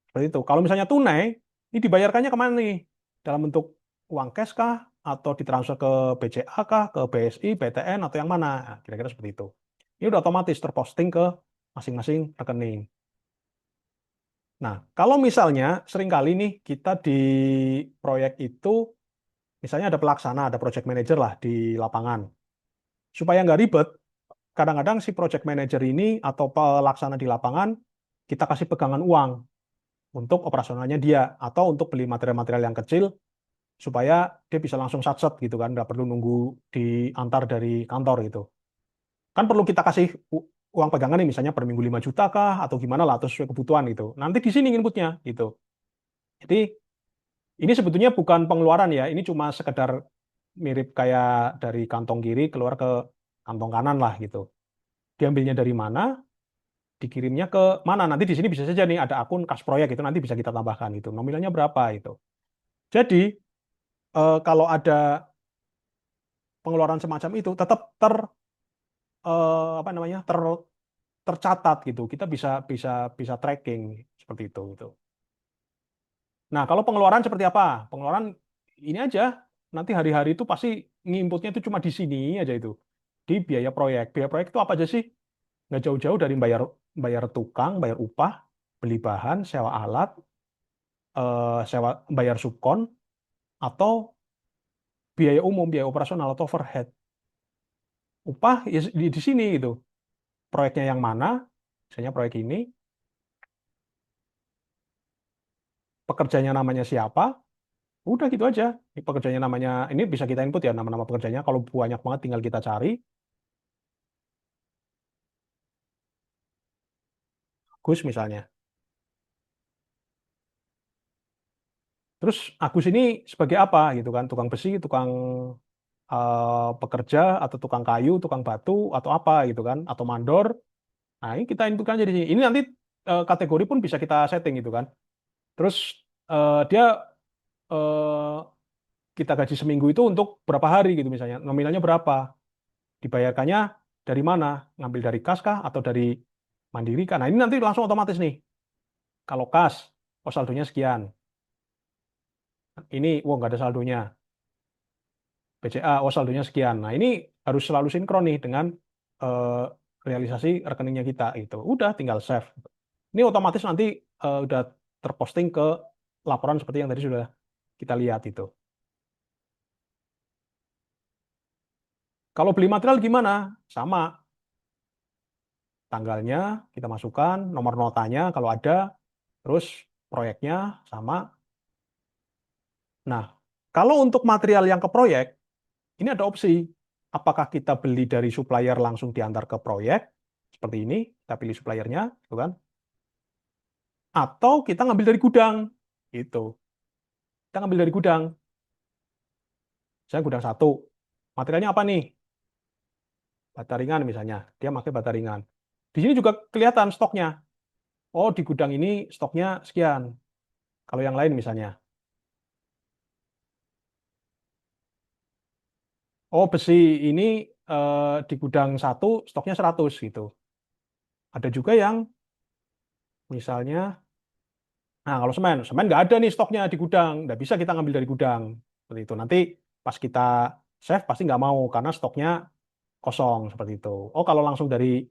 Seperti itu. Kalau misalnya tunai, ini dibayarkannya kemana nih? Dalam bentuk uang cash kah? Atau ditransfer ke BCA kah? Ke BSI, BTN, atau yang mana? Nah, kira-kira seperti itu. Ini udah otomatis terposting ke masing-masing rekening. Nah, kalau misalnya seringkali nih kita di proyek itu, misalnya ada pelaksana, ada project manager lah di lapangan. Supaya nggak ribet, kadang-kadang si project manager ini atau pelaksana di lapangan, kita kasih pegangan uang untuk operasionalnya dia atau untuk beli material-material yang kecil supaya dia bisa langsung satset gitu kan, nggak perlu nunggu diantar dari kantor gitu. Kan perlu kita kasih uang pegangan nih misalnya per minggu 5 juta kah atau gimana lah atau sesuai kebutuhan gitu. Nanti di sini inputnya gitu. Jadi ini sebetulnya bukan pengeluaran ya, ini cuma sekedar mirip kayak dari kantong kiri keluar ke kantong kanan lah gitu. Diambilnya dari mana, dikirimnya ke mana. Nanti di sini bisa saja nih ada akun kas proyek itu nanti bisa kita tambahkan itu. Nominalnya berapa itu. Jadi kalau ada pengeluaran semacam itu tetap apa namanya tercatat gitu. Kita bisa bisa bisa tracking seperti itu gitu. Nah, kalau pengeluaran seperti apa? Pengeluaran ini aja nanti hari-hari itu pasti nginputnya itu cuma di sini aja itu. Di biaya proyek. Biaya proyek itu apa aja sih? Nggak jauh-jauh dari bayar bayar tukang, bayar upah, beli bahan, sewa alat, sewa bayar subkon atau biaya umum, biaya operasional atau overhead. Upah ya di sini gitu. Proyeknya yang mana? Misalnya proyek ini, pekerjanya namanya siapa? Udah gitu aja. Ini pekerjanya namanya, ini bisa kita input ya nama-nama pekerjanya. Kalau banyak banget tinggal kita cari. Gus misalnya. Terus Agus ini sebagai apa gitu kan? Tukang besi, tukang pekerja, atau tukang kayu, tukang batu, atau apa gitu kan? Atau mandor. Nah ini kita inputkan jadi sini. Ini nanti kategori pun bisa kita setting gitu kan. Terus dia eh, kita gaji seminggu itu untuk berapa hari gitu misalnya. Nominalnya berapa? Dibayarkannya dari mana? Ngambil dari kas kah atau dari mandiri kah? Nah ini nanti langsung otomatis nih. Kalau kas, oh saldonya sekian. Ini, wah nggak ada saldonya. BCA, oh saldonya sekian. Nah ini harus selalu sinkron nih dengan eh, realisasi rekeningnya kita itu. Udah tinggal save. Ini otomatis nanti udah terposting ke laporan seperti yang tadi sudah kita lihat itu. Kalau beli material gimana? Sama, tanggalnya kita masukkan, nomor notanya kalau ada, terus proyeknya sama. Nah, kalau untuk material yang ke proyek, ini ada opsi. Apakah kita beli dari supplier langsung diantar ke proyek, seperti ini, kita pilih suppliernya, gitu kan? Atau kita ngambil dari gudang, gitu. Kita ngambil dari gudang, saya gudang satu. Materialnya apa nih? Bata ringan misalnya, dia pakai bata ringan. Di sini juga kelihatan stoknya. Oh, di gudang ini stoknya sekian. Kalau yang lain misalnya, oh besi ini di gudang satu stoknya 100 gitu. Ada juga yang misalnya, nah kalau semen, semen nggak ada nih stoknya di gudang, nggak bisa kita ngambil dari gudang. Seperti itu. Nanti pas kita save pasti nggak mau karena stoknya kosong seperti itu. Oh kalau langsung dari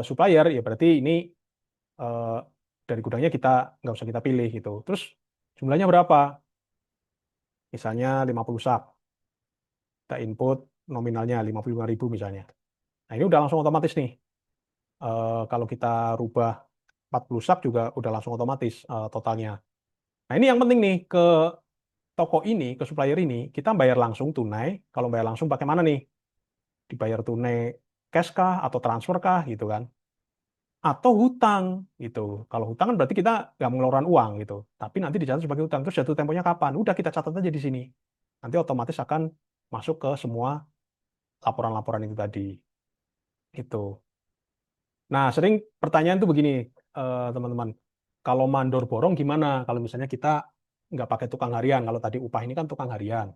supplier ya berarti ini eh, dari gudangnya kita nggak usah kita pilih gitu. Terus jumlahnya berapa? Misalnya 50 sak. Kita input nominalnya 55.000 misalnya. Nah ini udah langsung otomatis nih. Kalau kita rubah 40 sak juga udah langsung otomatis totalnya. Nah ini yang penting nih ke toko ini, ke supplier ini, kita bayar langsung tunai. Kalau bayar langsung pakai mana nih? Dibayar tunai cash kah atau transfer kah gitu kan? Atau hutang gitu. Kalau hutang kan berarti kita nggak mengeluarkan uang gitu. Tapi nanti dicatat sebagai hutang. Terus jatuh temponya kapan? Udah kita catat aja di sini. Nanti otomatis akan masuk ke semua laporan-laporan itu tadi. Itu. Nah, sering pertanyaan tuh begini, teman-teman. Kalau mandor borong gimana? Kalau misalnya kita nggak pakai tukang harian. Kalau tadi upah ini kan tukang harian.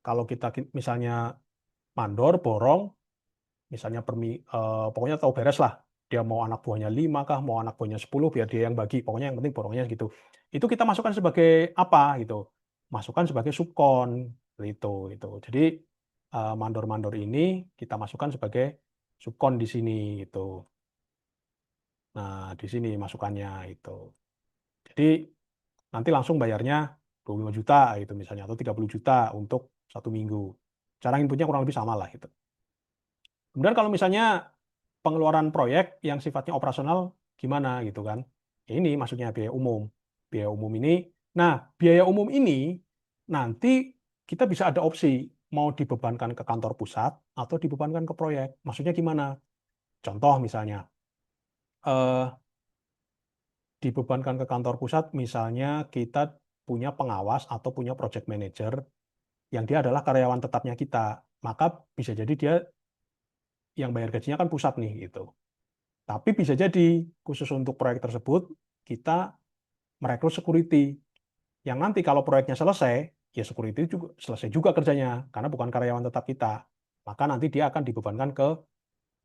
Kalau kita misalnya mandor borong, misalnya pokoknya tahu beres lah. Dia mau anak buahnya 5 kah, mau anak buahnya 10 biar dia yang bagi. Pokoknya yang penting borongnya gitu. Itu kita masukkan sebagai apa gitu? Masukkan sebagai subkon itu itu. Jadi mandor-mandor ini kita masukkan sebagai subkon di sini itu. Nah, di sini masukannya itu. Jadi nanti langsung bayarnya 25 juta gitu misalnya atau 30 juta untuk 1 minggu. Cara inputnya kurang lebih sama lah gitu. Kemudian kalau misalnya pengeluaran proyek yang sifatnya operasional gimana gitu kan. Ya ini maksudnya biaya umum. Biaya umum ini, nah biaya umum ini nanti kita bisa ada opsi mau dibebankan ke kantor pusat atau dibebankan ke proyek. Maksudnya gimana? Contoh misalnya, eh, dibebankan ke kantor pusat, misalnya kita punya pengawas atau punya project manager yang dia adalah karyawan tetapnya kita. Maka bisa jadi dia yang bayar gajinya kan pusat nih gitu. Tapi bisa jadi khusus untuk proyek tersebut kita merekrut security yang nanti kalau proyeknya selesai, ya security juga selesai juga kerjanya karena bukan karyawan tetap kita. Maka nanti dia akan dibebankan ke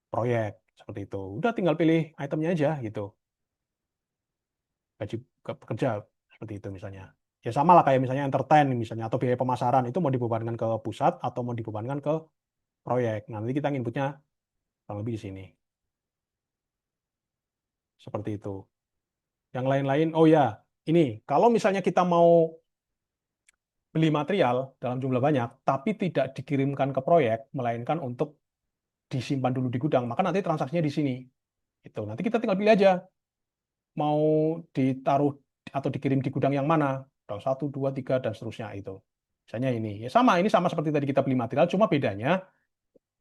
proyek seperti itu. Udah tinggal pilih itemnya aja gitu. Gaji pekerja seperti itu misalnya. Ya sama lah kayak misalnya entertain misalnya atau biaya pemasaran itu mau dibebankan ke pusat atau mau dibebankan ke proyek. Nah, nanti kita inputnya kurang lebih di sini. Seperti itu. Yang lain-lain, oh ya, ini kalau misalnya kita mau beli material dalam jumlah banyak, tapi tidak dikirimkan ke proyek, melainkan untuk disimpan dulu di gudang, maka nanti transaksinya di sini. Itu. Nanti kita tinggal pilih aja mau ditaruh atau dikirim di gudang yang mana. Gudang 1, 2, 3, dan seterusnya itu. Misalnya ini. Ya sama, ini sama seperti tadi kita beli material, cuma bedanya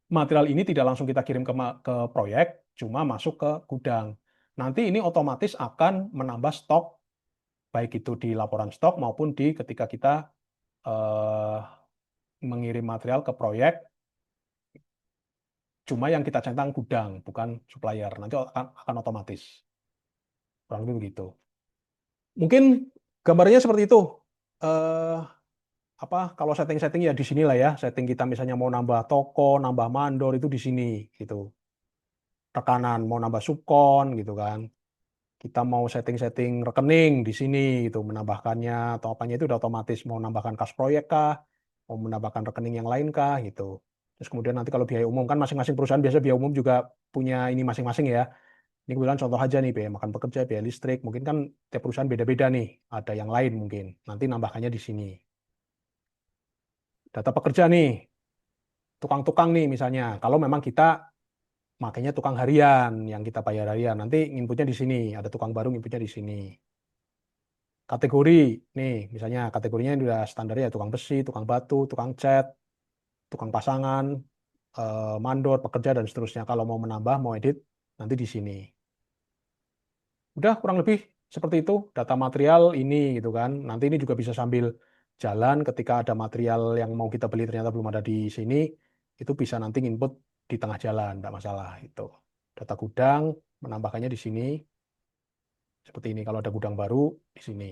material ini tidak langsung kita kirim ke proyek, cuma masuk ke gudang. Nanti ini otomatis akan menambah stok, baik itu di laporan stok maupun di ketika kita eh, mengirim material ke proyek, cuma yang kita centang gudang, bukan supplier. Nanti akan otomatis. Kurang lebih begitu. Mungkin gambarnya seperti itu. Eh, apa kalau setting-setting ya di sini lah ya. Setting kita misalnya mau nambah toko, nambah mandor itu di sini gitu. Rekanan mau nambah subkon gitu kan. Kita mau setting-setting rekening di sini gitu, menambahkannya atau apanya itu udah otomatis mau menambahkan kas proyek kah, mau menambahkan rekening yang lain kah gitu. Terus kemudian nanti kalau biaya umum kan masing-masing perusahaan biasa biaya umum juga punya ini masing-masing ya. Ini kebetulan contoh aja nih, biaya makan pekerja, biaya listrik, mungkin kan tiap perusahaan beda-beda nih, ada yang lain mungkin. Nanti nambahkannya di sini. Data pekerja nih, tukang-tukang nih misalnya. Kalau memang kita makanya tukang harian yang kita bayar harian, nanti inputnya di sini. Ada tukang baru inputnya di sini. Kategori, nih misalnya kategorinya ini udah standar ya, tukang besi, tukang batu, tukang cat, tukang pasangan, mandor, pekerja, dan seterusnya. Kalau mau menambah, mau edit, nanti di sini. Udah kurang lebih seperti itu data material ini gitu kan. Nanti ini juga bisa sambil jalan ketika ada material yang mau kita beli ternyata belum ada di sini, itu bisa nanti input di tengah jalan, tidak masalah itu. Data gudang menambahkannya di sini seperti ini. Kalau ada gudang baru di sini.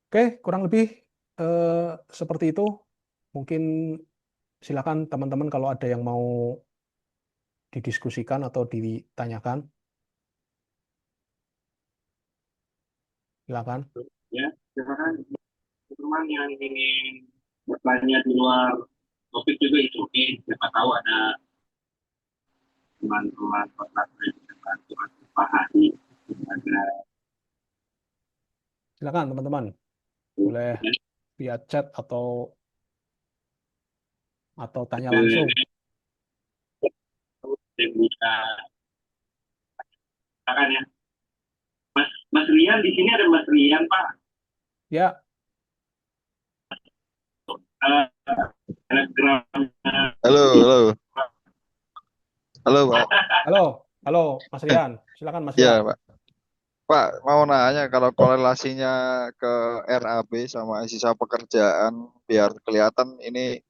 Oke, kurang lebih eh, seperti itu. Mungkin silakan teman-teman kalau ada yang mau didiskusikan atau ditanyakan, silakan. Ya, silakan teman yang ingin bertanya di luar topik juga itu oke. Siapa tahu ada teman-teman pernah yang bisa bantu atau Pak Hadi ada Silakan teman-teman. Boleh via chat atau tanya langsung. yang bisa silakan ya. Mas Mas Rian di sini ada Mas Rian Pak. Ya, uh, telegramnya. Halo, halo, halo Pak. Halo, halo Mas Rian. Silakan Mas Rian. Ya Pak. Pak, mau nanya kalau korelasinya ke RAB sama sisa pekerjaan biar kelihatan ini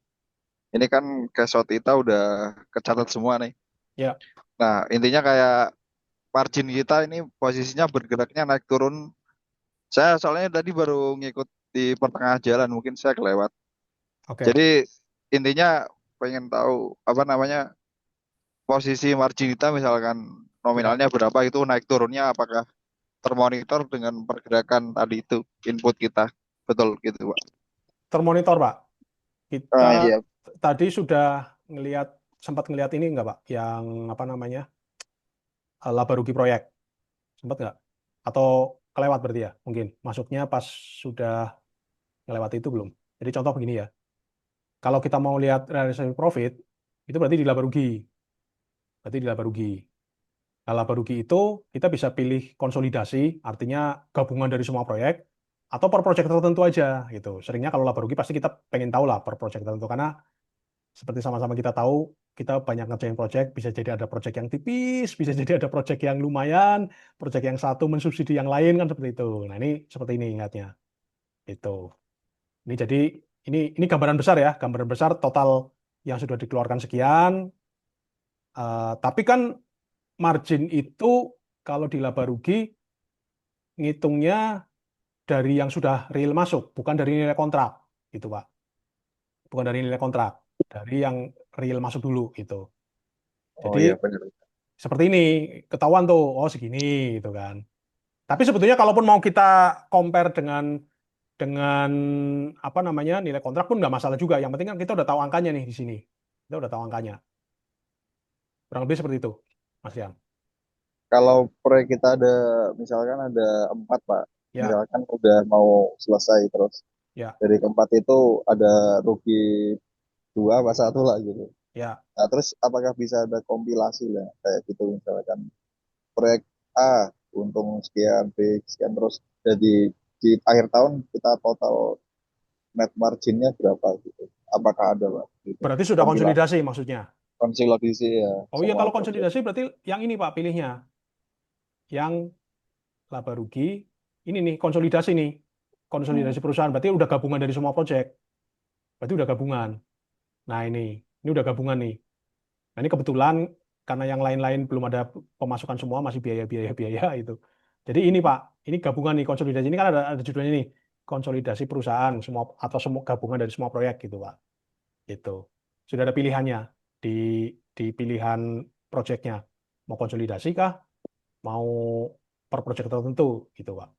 kan cash out kita udah kecatat semua nih. Ya, Nah, intinya kayak margin kita ini posisinya bergeraknya naik turun. Saya soalnya tadi baru ngikut di pertengahan jalan, mungkin saya kelewat. oke. Jadi intinya pengen tahu apa namanya posisi margin kita misalkan Ya, nominalnya berapa itu naik turunnya apakah termonitor dengan pergerakan tadi itu input kita. Betul gitu, Pak. termonitor Pak. Kita Ah iya. tadi sudah ngelihat sempat ngelihat ini enggak Pak? Yang apa namanya? Laba rugi proyek. Sempat nggak? Atau kelewat berarti ya? Mungkin masuknya pas sudah ngelewati itu belum. Jadi contoh begini ya. Kalau kita mau lihat realization profit, itu berarti di laba rugi. Berarti di laba rugi. Nah, laba rugi itu kita bisa pilih konsolidasi, artinya gabungan dari semua proyek, atau per proyek tertentu aja gitu. Seringnya kalau laba rugi pasti kita pengen tahu lah per proyek tertentu, karena seperti sama-sama kita tahu, kita banyak ngerjain proyek, bisa jadi ada proyek yang tipis, bisa jadi ada proyek yang lumayan, proyek yang satu mensubsidi yang lain kan seperti itu. Nah ini seperti ini ingatnya. Itu. Ini jadi ini gambaran besar ya, gambaran besar total yang sudah dikeluarkan sekian. Tapi kan margin itu kalau di laba rugi ngitungnya dari yang sudah real masuk, bukan dari nilai kontrak, gitu Pak. Bukan dari nilai kontrak, dari yang real masuk dulu gitu. Oh Jadi iya benar. seperti ini, ketahuan tuh, oh segini gitu kan. Tapi sebetulnya kalaupun mau kita compare dengan apa namanya nilai kontrak pun nggak masalah juga. Yang penting kan kita udah tahu angkanya nih di sini. Kita udah tahu angkanya. Kurang lebih seperti itu, Mas Rian. Kalau proyek kita ada misalkan ada 4 Pak. Ya, Misalkan udah mau selesai terus ya, dari keempat itu ada rugi dua apa satu lah gitu. ya. Nah, terus apakah bisa ada kompilasi lah kayak gitu misalkan proyek A untung sekian, B sekian terus jadi di akhir tahun kita total net marginnya berapa gitu. Apakah ada Pak gitu. Berarti sudah Kompilasi konsolidasi maksudnya. konsolidasi ya Oh iya, semua kalau proyek. konsolidasi berarti yang ini Pak pilihnya. Yang laba rugi, ini nih konsolidasi nih. Hmm. Konsolidasi perusahaan berarti udah gabungan dari semua proyek. Berarti udah gabungan. Nah ini udah gabungan nih. Nah ini kebetulan karena yang lain-lain belum ada pemasukan semua, masih biaya-biaya itu. Jadi ini Pak, ini gabungan nih konsolidasi ini kan ada judulnya nih konsolidasi perusahaan semua atau semua gabungan dari semua proyek gitu Pak. Itu sudah ada pilihannya di di pilihan proyeknya. Mau konsolidasi kah? Mau per proyek tertentu gitu Pak.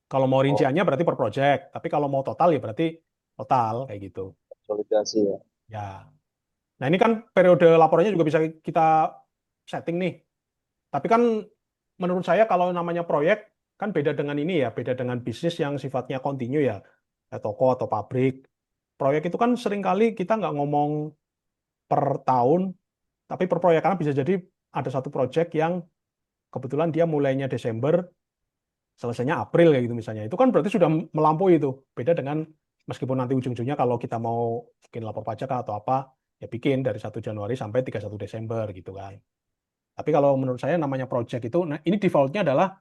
Kalau mau Oh, rinciannya berarti per proyek, tapi kalau mau total ya berarti total kayak gitu. konsolidasi ya. Ya. Nah, ini kan periode laporannya juga bisa kita setting nih. Tapi kan menurut saya kalau namanya proyek kan beda dengan ini ya, beda dengan bisnis yang sifatnya kontinu ya, ya toko atau pabrik. Proyek itu kan seringkali kita nggak ngomong per tahun, tapi per proyek karena bisa jadi ada satu proyek yang kebetulan dia mulainya Desember, selesainya April kayak gitu misalnya. Itu kan berarti sudah melampaui itu. Beda dengan meskipun nanti ujung-ujungnya kalau kita mau bikin lapor pajak atau apa, ya bikin dari 1 Januari sampai 31 Desember gitu kan. Tapi kalau menurut saya namanya project itu, nah ini defaultnya adalah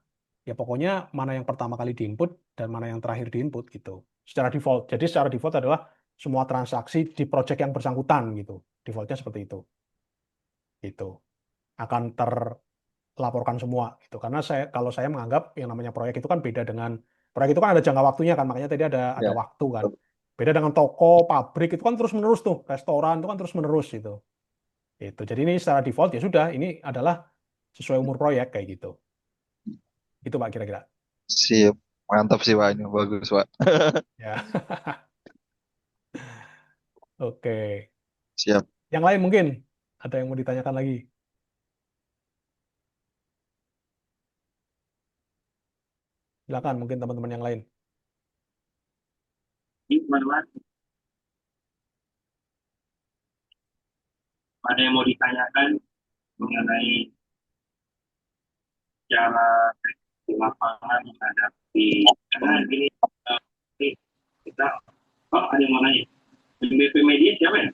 ya pokoknya mana yang pertama kali diinput dan mana yang terakhir diinput gitu. Secara default. Jadi secara default adalah semua transaksi di project yang bersangkutan gitu. Defaultnya seperti itu. Gitu. Akan terlaporkan semua gitu. Karena kalau saya menganggap yang namanya proyek itu kan beda dengan proyek itu kan ada jangka waktunya kan, makanya tadi ada Ya, waktu kan. betul. Beda dengan toko, pabrik itu kan terus menerus tuh, restoran itu kan terus menerus gitu. Itu. Jadi ini secara default ya sudah, ini adalah sesuai umur proyek kayak gitu. Itu Pak kira-kira. Siap. Mantap sih Pak ini bagus Pak. Ya. Oke. Siap. Yang lain mungkin ada yang mau ditanyakan lagi. Silakan mungkin teman-teman yang lain. Ini teman-teman, ada yang mau ditanyakan mengenai cara di lapangan menghadapi karena ini kita oh, ada yang mau nanya BP Media siapa ya?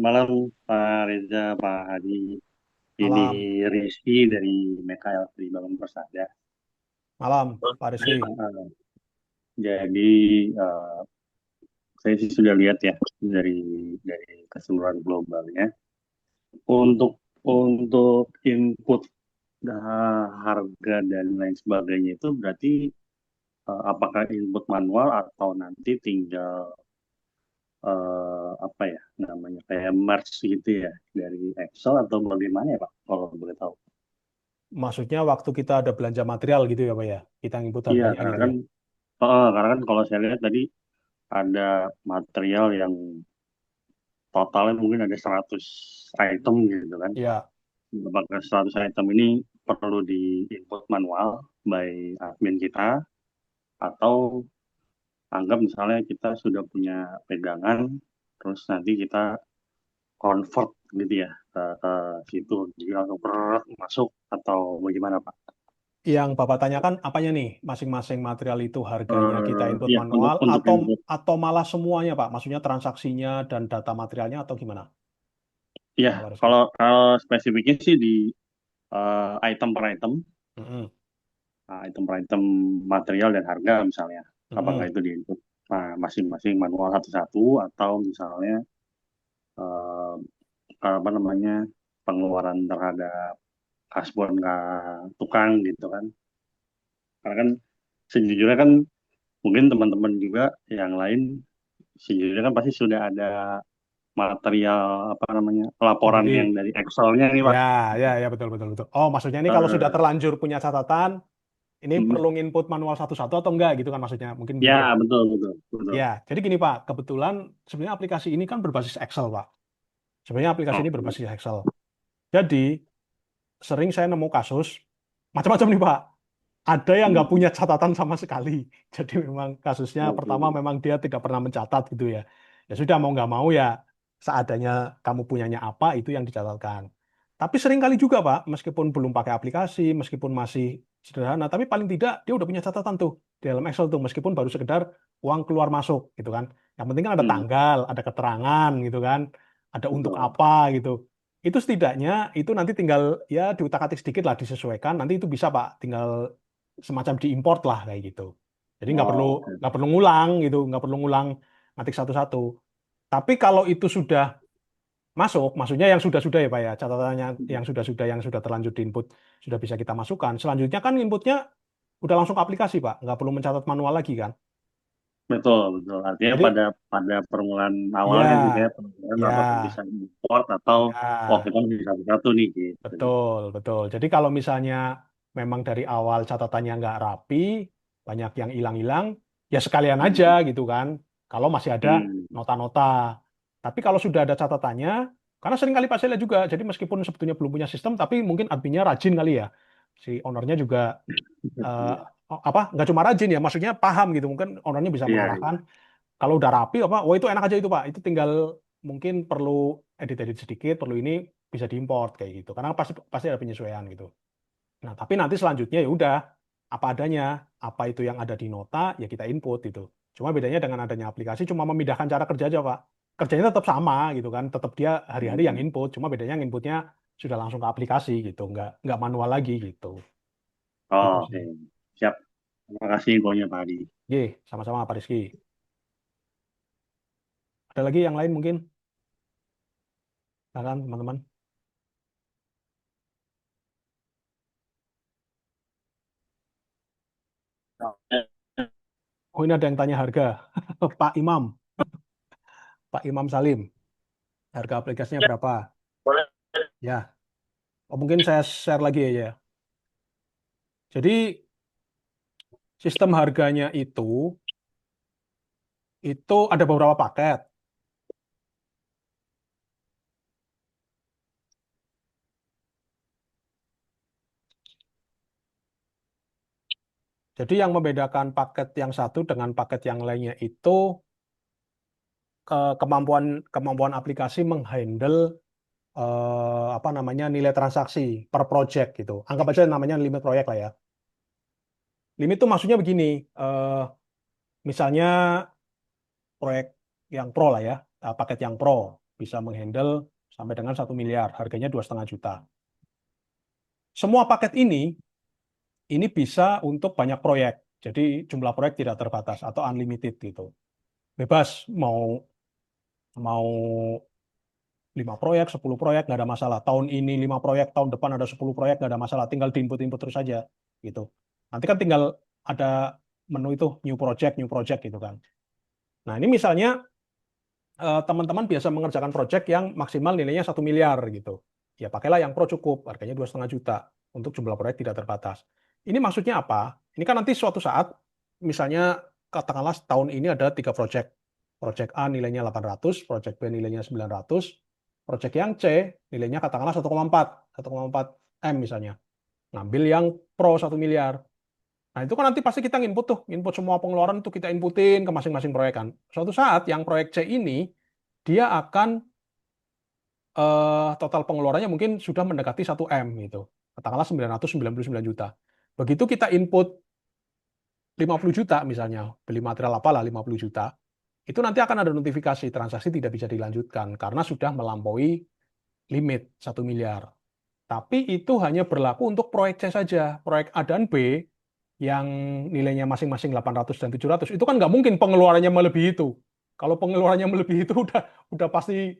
Malam Pak Reza, Pak Hadi. Ini Malam, Rizky dari Mekael di Bangun Persada. malam, Pak Rizky. Eh, jadi saya sih sudah lihat ya dari keseluruhan globalnya. Untuk input harga dan lain sebagainya itu berarti apakah input manual atau nanti tinggal apa ya namanya kayak merge gitu ya dari Excel atau bagaimana ya Pak kalau boleh tahu? Maksudnya waktu kita ada belanja material gitu ya, Pak ya? Kita input Iya harganya karena gitu kan ya? kalau saya lihat tadi ada material yang totalnya mungkin ada 100 item gitu kan. Iya, Apakah 100 item ini perlu di input manual by admin kita atau anggap misalnya kita sudah punya pegangan terus nanti kita convert gitu ya ke situ jadi langsung masuk atau bagaimana Pak? yang Bapak tanyakan apanya nih? Masing-masing material itu harganya kita input Ya manual untuk atau input atau malah semuanya, Pak? Maksudnya transaksinya dan data materialnya atau gimana, ya Pak Rizky? kalau spesifiknya sih di item per item. Mm-mm, Nah, item per item material dan harga misalnya, apakah mm-mm. itu di input masing-masing manual satu-satu atau misalnya eh, apa namanya pengeluaran terhadap kasbon ke tukang gitu kan. Karena kan sejujurnya kan mungkin teman-teman juga yang lain sejujurnya kan pasti sudah ada material apa namanya laporan yang Sendiri. dari Excel-nya nih Pak. Ya, ya, ya, betul, betul, betul. Oh, maksudnya ini kalau sudah Eh, terlanjur punya catatan, ini mm, perlu input manual satu-satu atau enggak gitu kan maksudnya? Mungkin ya begitu ya? betul betul betul. Ya, jadi gini Pak, kebetulan sebenarnya aplikasi ini kan berbasis Excel Pak. Sebenarnya aplikasi ini Oke. berbasis Excel. Jadi, sering saya nemu kasus, macam-macam nih Pak. Ada yang nggak Hmm, punya catatan sama sekali. Jadi memang kasusnya pertama oke. memang dia tidak pernah mencatat gitu ya. Ya sudah mau nggak mau ya seadanya kamu punyanya apa itu yang dicatatkan. Tapi sering kali juga Pak, meskipun belum pakai aplikasi, meskipun masih sederhana, tapi paling tidak dia udah punya catatan tuh di dalam Excel tuh, meskipun baru sekedar uang keluar masuk gitu kan. Yang penting kan ada Hmm, tanggal, ada keterangan gitu kan, ada untuk betul. apa gitu. Itu setidaknya itu nanti tinggal ya diutak-atik sedikit lah disesuaikan. Nanti itu bisa Pak, tinggal semacam diimport lah kayak gitu. Jadi nggak perlu Oh, oke. nggak perlu ngulang gitu, nggak perlu ngulang ngetik satu-satu. Tapi kalau itu sudah masuk, maksudnya yang sudah-sudah ya Pak ya, catatannya yang sudah terlanjur diinput sudah bisa kita masukkan. Selanjutnya kan inputnya udah langsung ke aplikasi Pak, nggak perlu mencatat manual lagi kan. Betul, betul. Artinya Jadi pada permulaan awal kan ya, misalnya permulaan apakah bisa ya, import atau oh ya. kita bisa satu nih gitu. Betul, betul. Jadi kalau misalnya memang dari awal catatannya nggak rapi, banyak yang hilang-hilang, ya sekalian aja Hmm. gitu kan. Kalau masih ada Hmm. nota-nota. Tapi kalau sudah ada catatannya, karena sering kali Pak saya lihat juga, jadi meskipun sebetulnya belum punya sistem, tapi mungkin adminnya rajin kali ya. Si ownernya juga eh, Iya, apa? Nggak cuma rajin ya, maksudnya paham gitu. Mungkin ownernya bisa iya, iya. mengarahkan. Kalau udah rapi apa, wah itu enak aja itu Pak. Itu tinggal mungkin perlu edit-edit sedikit, perlu ini bisa diimport kayak gitu. Karena pasti pasti ada penyesuaian gitu. Nah, tapi nanti selanjutnya ya udah apa adanya, apa itu yang ada di nota ya kita input gitu. Cuma bedanya dengan adanya aplikasi cuma memindahkan cara kerja aja Pak. Kerjanya tetap sama gitu kan, tetap dia hari-hari yang Hmm. input, cuma bedanya yang inputnya sudah langsung ke aplikasi gitu, nggak manual lagi gitu. Gitu Oh, sih. oke. Siap. Terima kasih infonya Pak Adi. Ye, sama-sama Pak Rizky. Ada lagi yang lain mungkin? Silakan teman-teman. Oh ini ada yang tanya harga. Pak Imam, Pak Imam Salim, harga aplikasinya Ya, berapa? boleh. Ya, oh, mungkin saya share lagi aja. Jadi sistem harganya itu ada beberapa paket. Jadi yang membedakan paket yang satu dengan paket yang lainnya itu kemampuan kemampuan aplikasi menghandle apa namanya nilai transaksi per project gitu. Anggap aja namanya limit proyek lah ya. Limit itu maksudnya begini, misalnya proyek yang pro lah ya, paket yang pro bisa menghandle sampai dengan 1 miliar, harganya 2,5 juta. Semua paket ini bisa untuk banyak proyek. Jadi jumlah proyek tidak terbatas atau unlimited gitu. Bebas mau mau 5 proyek, 10 proyek nggak ada masalah. Tahun ini 5 proyek, tahun depan ada 10 proyek nggak ada masalah. Tinggal diinput-input terus saja gitu. Nanti kan tinggal ada menu itu new project gitu kan. Nah ini misalnya teman-teman biasa mengerjakan project yang maksimal nilainya 1 miliar gitu. Ya pakailah yang pro cukup, harganya 2,5 juta untuk jumlah proyek tidak terbatas. Ini maksudnya apa? Ini kan nanti suatu saat, misalnya katakanlah tahun ini ada 3 project. Project A nilainya 800, project B nilainya 900, project yang C nilainya katakanlah 1,4 M misalnya. Ngambil yang pro 1 miliar. Nah itu kan nanti pasti kita input tuh, input semua pengeluaran itu kita inputin ke masing-masing proyek kan. Suatu saat yang proyek C ini, dia akan total pengeluarannya mungkin sudah mendekati 1 M gitu. Katakanlah 999 juta. Begitu kita input 50 juta misalnya, beli material apalah 50 juta, itu nanti akan ada notifikasi transaksi tidak bisa dilanjutkan karena sudah melampaui limit 1 miliar. Tapi itu hanya berlaku untuk proyek C saja. Proyek A dan B yang nilainya masing-masing 800 dan 700, itu kan nggak mungkin pengeluarannya melebihi itu. Kalau pengeluarannya melebihi itu udah pasti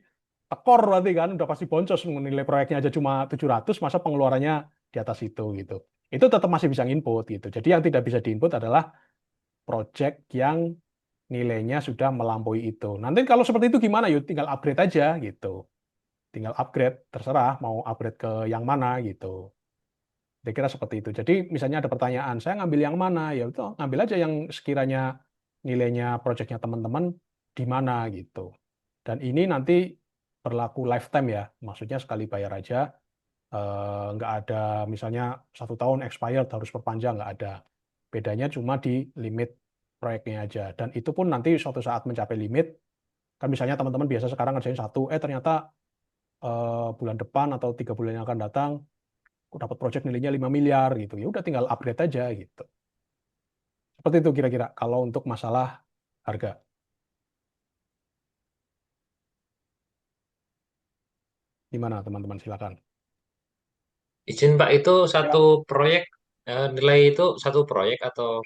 tekor berarti kan, udah pasti boncos, nilai proyeknya aja cuma 700, masa pengeluarannya di atas itu gitu. Itu tetap masih bisa input gitu. Jadi yang tidak bisa diinput adalah project yang nilainya sudah melampaui itu. Nanti kalau seperti itu gimana? Yuk tinggal upgrade aja gitu. Tinggal upgrade, terserah mau upgrade ke yang mana gitu. Kira-kira seperti itu. Jadi misalnya ada pertanyaan, saya ngambil yang mana? Ya itu ngambil aja yang sekiranya nilainya projectnya teman-teman di mana gitu. Dan ini nanti berlaku lifetime ya, maksudnya sekali bayar aja, nggak ada misalnya 1 tahun expired harus perpanjang, nggak ada. Bedanya cuma di limit proyeknya aja. Dan itu pun nanti suatu saat mencapai limit, kan misalnya teman-teman biasa sekarang ngerjain satu, ternyata bulan depan atau 3 bulan yang akan datang aku dapat project nilainya 5 miliar gitu. Ya udah tinggal upgrade aja gitu. Seperti itu kira-kira kalau untuk masalah harga. Gimana teman-teman silakan. Izin Pak, itu satu Ya. proyek, nilai itu satu proyek atau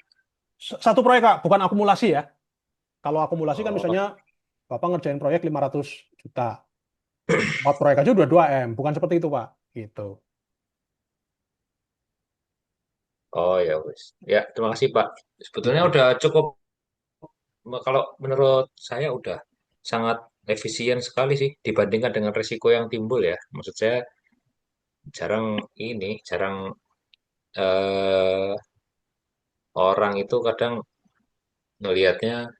Satu proyek Kak, bukan akumulasi ya. Kalau akumulasi kan oh, misalnya Bapak ngerjain proyek 500 juta. 4 proyek aja udah 2 M, bukan seperti itu Pak. Gitu. oh ya wis. Ya, terima kasih Pak. Sebetulnya Mm-mm. udah cukup, kalau menurut saya udah sangat efisien sekali sih dibandingkan dengan risiko yang timbul ya. Maksud saya jarang eh, orang itu kadang ngelihatnya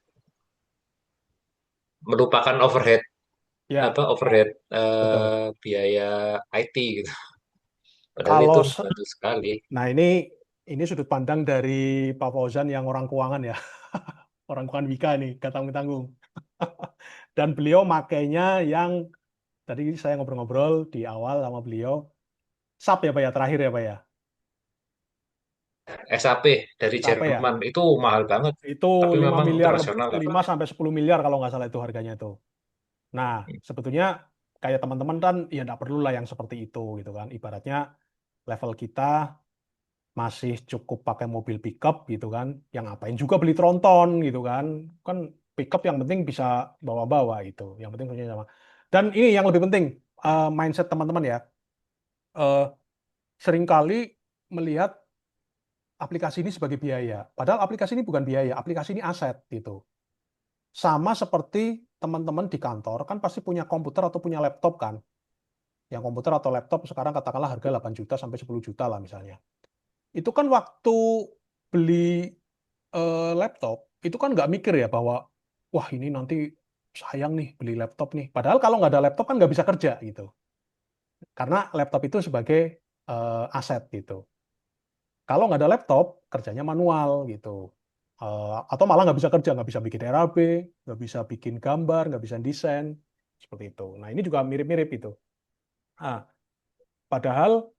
melupakan Ya, overhead betul. biaya IT gitu. Padahal itu Kalau membantu sekali. nah ini sudut pandang dari Pak Fauzan yang orang keuangan ya. Orang keuangan Wika nih, gak tanggung-tanggung. Dan beliau makainya yang tadi saya ngobrol-ngobrol di awal sama beliau, SAP ya Pak ya, terakhir ya Pak ya. SAP dari SAP ya. Jerman itu mahal banget, Itu tapi 5 memang miliar, operasional lah Pak. 5 sampai 10 miliar kalau nggak salah itu harganya itu. Nah, sebetulnya kayak teman-teman kan ya nggak perlu lah yang seperti itu gitu kan. Ibaratnya level kita masih cukup pakai mobil pickup gitu kan. Yang ngapain juga beli tronton gitu kan. Kan pickup yang penting bisa bawa-bawa itu. Yang penting punya sama. Dan ini yang lebih penting, mindset teman-teman ya. Eh, Seringkali melihat aplikasi ini sebagai biaya. Padahal aplikasi ini bukan biaya, aplikasi ini aset gitu. Sama seperti teman-teman di kantor kan pasti punya komputer atau punya laptop kan. Yang komputer atau laptop sekarang katakanlah harga 8 juta sampai 10 juta lah misalnya. Itu kan waktu beli laptop, itu kan nggak mikir ya bahwa, wah ini nanti sayang nih beli laptop nih. Padahal kalau nggak ada laptop kan nggak bisa kerja gitu. Karena laptop itu sebagai aset gitu. Kalau nggak ada laptop, kerjanya manual gitu. Atau malah nggak bisa kerja, nggak bisa bikin RAB, nggak bisa bikin gambar, nggak bisa desain, seperti itu. Nah ini juga mirip-mirip itu. Nah, padahal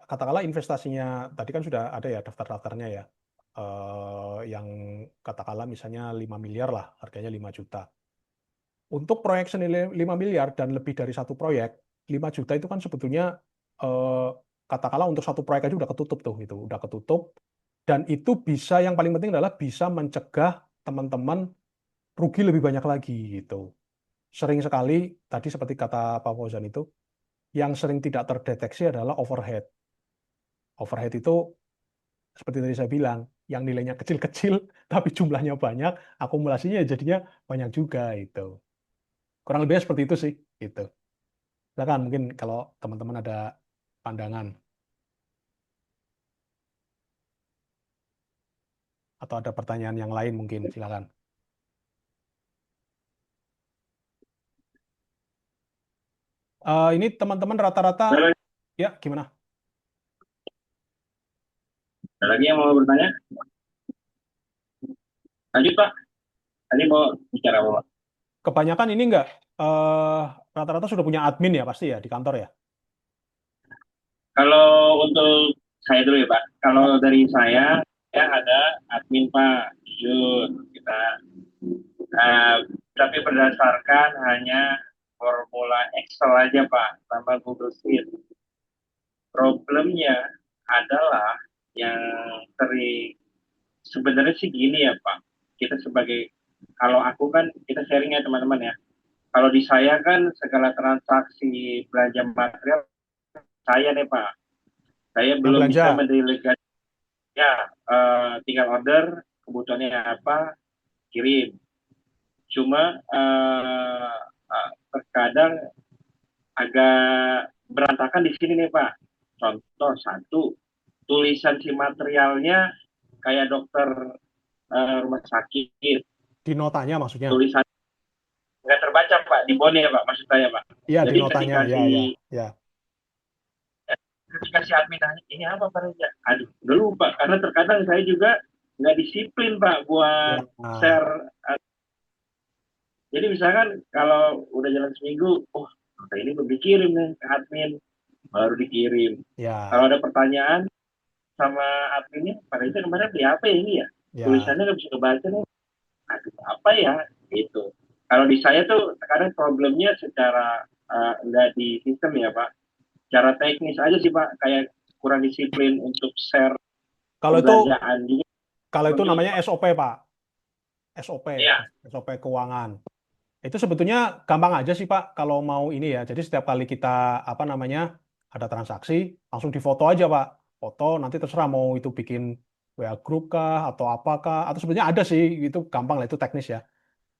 katakanlah investasinya tadi kan sudah ada ya daftar-daftarnya ya, yang katakanlah misalnya 5 miliar lah, harganya 5 juta. untuk proyek senilai 5 miliar dan lebih dari satu proyek, 5 juta itu kan sebetulnya eh, katakanlah untuk satu proyek aja udah ketutup tuh gitu, udah ketutup. Dan itu bisa, yang paling penting adalah bisa mencegah teman-teman rugi lebih banyak lagi gitu. Sering sekali tadi seperti kata Pak Fauzan itu, yang sering tidak terdeteksi adalah overhead. Overhead itu seperti tadi saya bilang, yang nilainya kecil-kecil tapi jumlahnya banyak, akumulasinya jadinya banyak juga itu. Kurang lebihnya seperti itu sih, gitu. Silakan mungkin kalau teman-teman ada pandangan atau ada pertanyaan yang lain mungkin silakan. Ini teman-teman rata-rata Ada ya gimana? lagi yang mau bertanya? Lanjut Pak, tadi mau bicara apa Pak? Kebanyakan ini enggak rata-rata sudah punya admin ya pasti ya di kantor ya. Kalau untuk saya dulu ya Pak, kalau dari saya ada admin Pak, jujur kita, eh, tapi berdasarkan hanya formula Excel aja Pak, tambah Google Sheet. Problemnya adalah yang sering, sebenarnya sih gini ya Pak, kita sebagai, kalau aku kan, kita sharing ya teman-teman ya, kalau di saya kan segala transaksi belanja material saya nih Pak, saya Yang belum belanja. bisa mendelegasikan. Ya, tinggal order kebutuhannya apa, kirim. Cuma terkadang agak berantakan di sini nih Pak. Contoh satu, tulisan si materialnya kayak dokter rumah sakit, Di notanya maksudnya. tulisan nggak terbaca Pak, di bone ya Pak, maksud saya Pak. Iya di Jadi notanya ya ya ya. ketika si admin tanya, ini apa Pak Reza? Aduh, udah lupa. Karena terkadang saya juga nggak disiplin Pak Ya. buat share. Jadi misalkan kalau udah jalan seminggu, oh ini belum dikirim nih ke admin, baru dikirim. Ya. Kalau ada pertanyaan sama adminnya, Pak Reza kemarin beli apa ya ini ya? Ya. Tulisannya nggak bisa kebaca nih. Aduh, apa ya? Gitu. Kalau di saya tuh terkadang problemnya secara nggak di sistem ya Pak. Cara teknis aja sih Pak, kayak kurang disiplin untuk share Kalau itu pembelanjaan juga. kalau itu Seperti itu, namanya Pak. SOP Pak. SOP, Iya, SOP keuangan. Itu sebetulnya gampang aja sih Pak kalau mau ini ya. Jadi setiap kali kita apa namanya ada transaksi langsung difoto aja Pak. Foto nanti terserah mau itu bikin WA group kah atau apakah atau sebenarnya ada sih itu gampang lah itu teknis ya.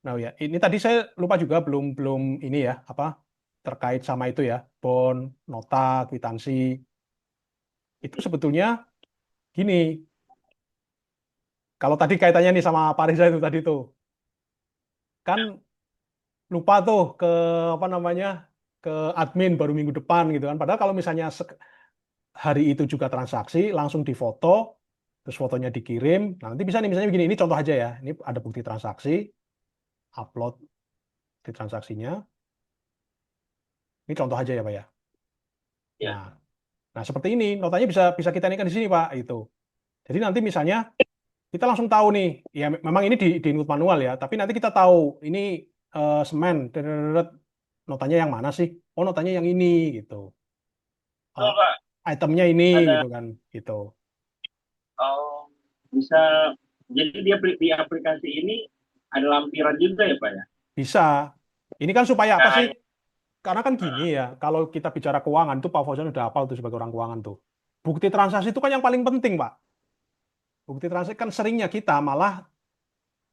Nah ya ini tadi saya lupa juga belum belum ini ya apa terkait sama itu ya bond, nota, kwitansi itu sebetulnya gini. Kalau tadi kaitannya nih sama Pak Riza itu tadi tuh kan lupa tuh ke apa namanya ke admin baru minggu depan gitu kan. Padahal kalau misalnya hari itu juga transaksi langsung difoto, terus fotonya dikirim. Nah, nanti bisa nih misalnya begini, ini contoh aja ya. Ini ada bukti transaksi, upload di transaksinya. Ini contoh aja ya Pak ya. ya. Nah, nah seperti ini notanya bisa bisa kita naikkan di sini Pak itu. Jadi nanti misalnya kita langsung tahu nih, ya memang ini di input manual ya, tapi nanti kita tahu ini semen, notanya yang mana sih? Oh notanya yang ini gitu. Betul, Eh, Pak. itemnya ini Ada, gitu kan gitu. oh, bisa, jadi dia di aplikasi ini ada lampiran juga ya Pak ya? Bisa. Ini kan supaya apa Nggak sih? hanya, Karena kan gini ya, kalau kita bicara keuangan itu Pak Fauzan udah hafal tuh sebagai orang keuangan tuh. Bukti transaksi itu kan yang paling penting, Pak. Bukti transaksi kan seringnya kita malah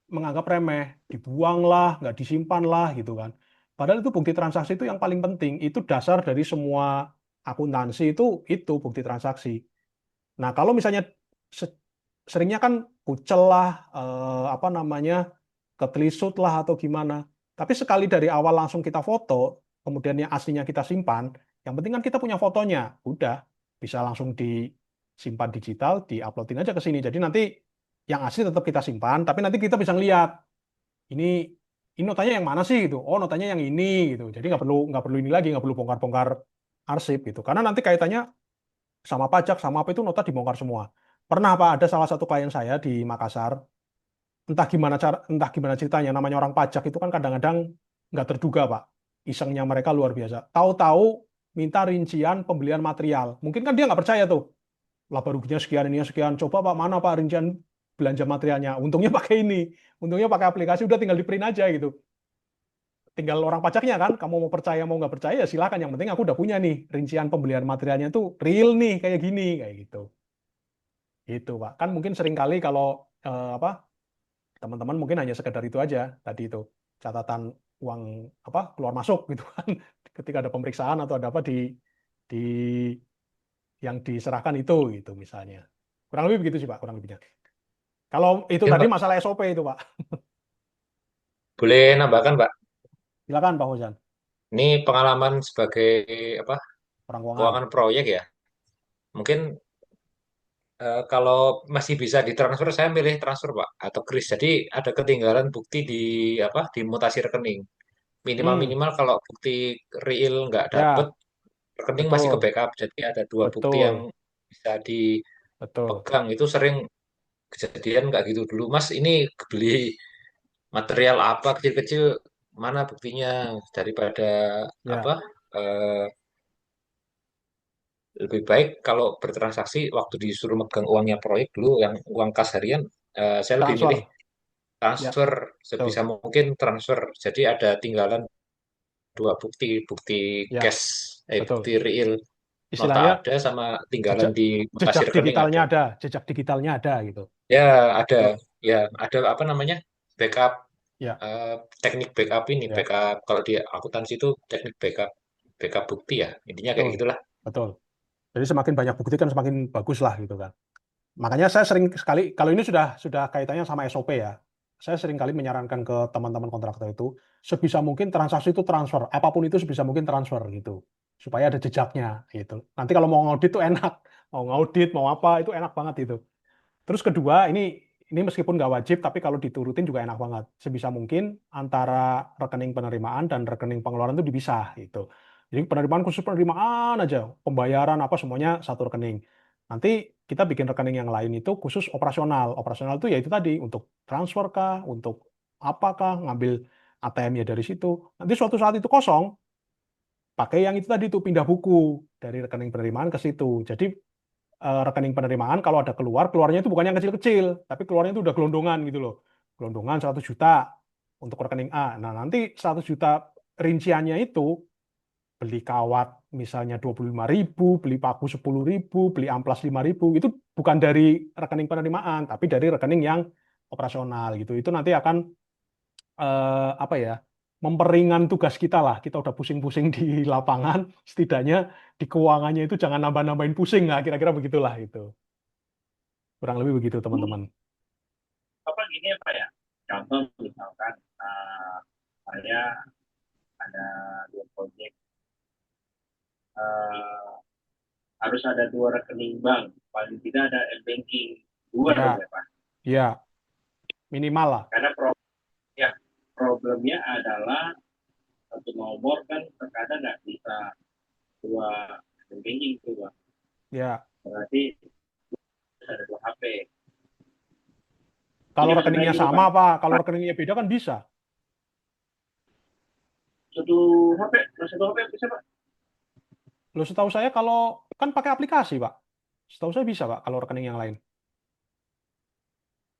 menganggap remeh, dibuang lah, nggak disimpan lah gitu kan. Padahal itu bukti transaksi itu yang paling penting, itu dasar dari semua akuntansi itu bukti transaksi. Nah, kalau misalnya seringnya kan kucel lah, apa namanya, ketelisut lah atau gimana. Tapi sekali dari awal langsung kita foto, kemudian yang aslinya kita simpan, yang penting kan kita punya fotonya, udah bisa langsung disimpan digital, diuploadin aja ke sini. Jadi nanti yang asli tetap kita simpan, tapi nanti kita bisa ngeliat ini ini notanya yang mana sih gitu. Oh notanya yang ini gitu. Jadi nggak perlu ini lagi, nggak perlu bongkar-bongkar arsip gitu. Karena nanti kaitannya sama pajak sama apa itu nota dibongkar semua. Pernah Pak ada salah satu klien saya di Makassar, entah gimana ceritanya namanya orang pajak itu kan kadang-kadang nggak terduga Pak. Isengnya mereka luar biasa. Tahu-tahu minta rincian pembelian material. Mungkin kan dia nggak percaya tuh. Laba ruginya sekian, ini sekian. Coba Pak, mana Pak rincian belanja materialnya? Untungnya pakai ini. Untungnya pakai aplikasi, udah tinggal di print aja gitu. Tinggal orang pajaknya kan, kamu mau percaya mau nggak percaya ya silakan. Yang penting aku udah punya nih rincian pembelian materialnya tuh real nih kayak gini kayak gitu. Itu Pak. Kan mungkin sering kali kalau apa teman-teman mungkin hanya sekedar itu aja tadi itu catatan uang apa keluar masuk gitu kan. Ketika ada pemeriksaan atau ada apa di yang diserahkan itu gitu misalnya. Kurang lebih begitu sih Pak, kurang lebihnya. Kalau itu Mungkin tadi Pak, masalah SOP itu Pak. boleh nambahkan Pak. Silakan Pak Hozan, Ini pengalaman sebagai apa orang keuangan. keuangan proyek ya. Mungkin kalau masih bisa ditransfer, saya milih transfer Pak atau kris. Jadi ada ketinggalan bukti di apa di mutasi rekening. Hmm, Minimal-minimal kalau bukti real nggak dapet, ya, rekening masih ke betul, backup. Jadi ada dua bukti yang betul, bisa betul. dipegang. Itu sering kejadian nggak gitu dulu. Mas, ini beli material apa kecil-kecil, mana buktinya daripada Ya, apa? eh, Lebih baik kalau bertransaksi waktu disuruh megang uangnya proyek dulu, yang uang kas harian, saya lebih milih transfer. Ya, transfer sebisa betul. mungkin transfer. Jadi ada tinggalan dua bukti, bukti Ya, cash, bukti betul. real nota Istilahnya ada sama tinggalan jejak di mutasi jejak rekening digitalnya ada. ada, jejak digitalnya ada gitu. Ya ada, Betul. ya ada apa namanya backup, Ya, eh, teknik backup ini, ya, backup kalau di akuntansi itu teknik backup, backup bukti ya, intinya kayak betul. gitulah. Betul. Jadi semakin banyak bukti kan semakin bagus lah gitu kan. Makanya saya sering sekali, kalau ini sudah kaitannya sama SOP ya, saya sering kali menyarankan ke teman-teman kontraktor itu, sebisa mungkin transaksi itu transfer, apapun itu sebisa mungkin transfer gitu, supaya ada jejaknya gitu. Nanti kalau mau ngaudit tuh enak, mau ngaudit, mau apa, itu enak banget itu. Terus kedua, ini meskipun nggak wajib, tapi kalau diturutin juga enak banget. Sebisa mungkin antara rekening penerimaan dan rekening pengeluaran itu dipisah gitu. Jadi penerimaan khusus penerimaan aja, pembayaran apa semuanya satu rekening. Nanti kita bikin rekening yang lain itu khusus operasional. Operasional itu ya itu tadi untuk transfer kah, untuk apakah, ngambil ATM-nya dari situ. Nanti suatu saat itu kosong, pakai yang itu tadi itu pindah buku dari rekening penerimaan ke situ. Jadi rekening penerimaan kalau ada keluarnya itu bukan yang kecil-kecil, tapi keluarnya itu udah gelondongan gitu loh. Gelondongan 100 juta untuk rekening A. Nah, nanti 100 juta rinciannya itu beli kawat misalnya 25.000, beli paku 10.000, beli amplas 5.000, itu bukan dari rekening penerimaan, tapi dari rekening yang operasional gitu. Itu nanti akan apa ya? Memperingan tugas kita lah. Kita udah pusing-pusing di lapangan, setidaknya di keuangannya itu jangan nambah-nambahin pusing lah, kira-kira begitulah itu. Kurang lebih begitu, teman-teman. Apa gini apa ya? Contoh misalkan saya ada dua proyek, uh, harus ada dua rekening bank, paling tidak ada banking dua dong Ya, ya Pak. ya, minimal lah. Karena ya, problemnya adalah satu nomor kan terkadang nggak bisa dua banking itu Pak. Ya, Berarti ada dua HP. kalau Jadi sebenarnya rekeningnya gini sama Pak, apa, kalau rekeningnya beda kan bisa. satu HP, satu HP bisa Pak. Loh, setahu saya kalau kan pakai aplikasi, Pak. Setahu saya bisa, Pak, kalau rekening yang lain.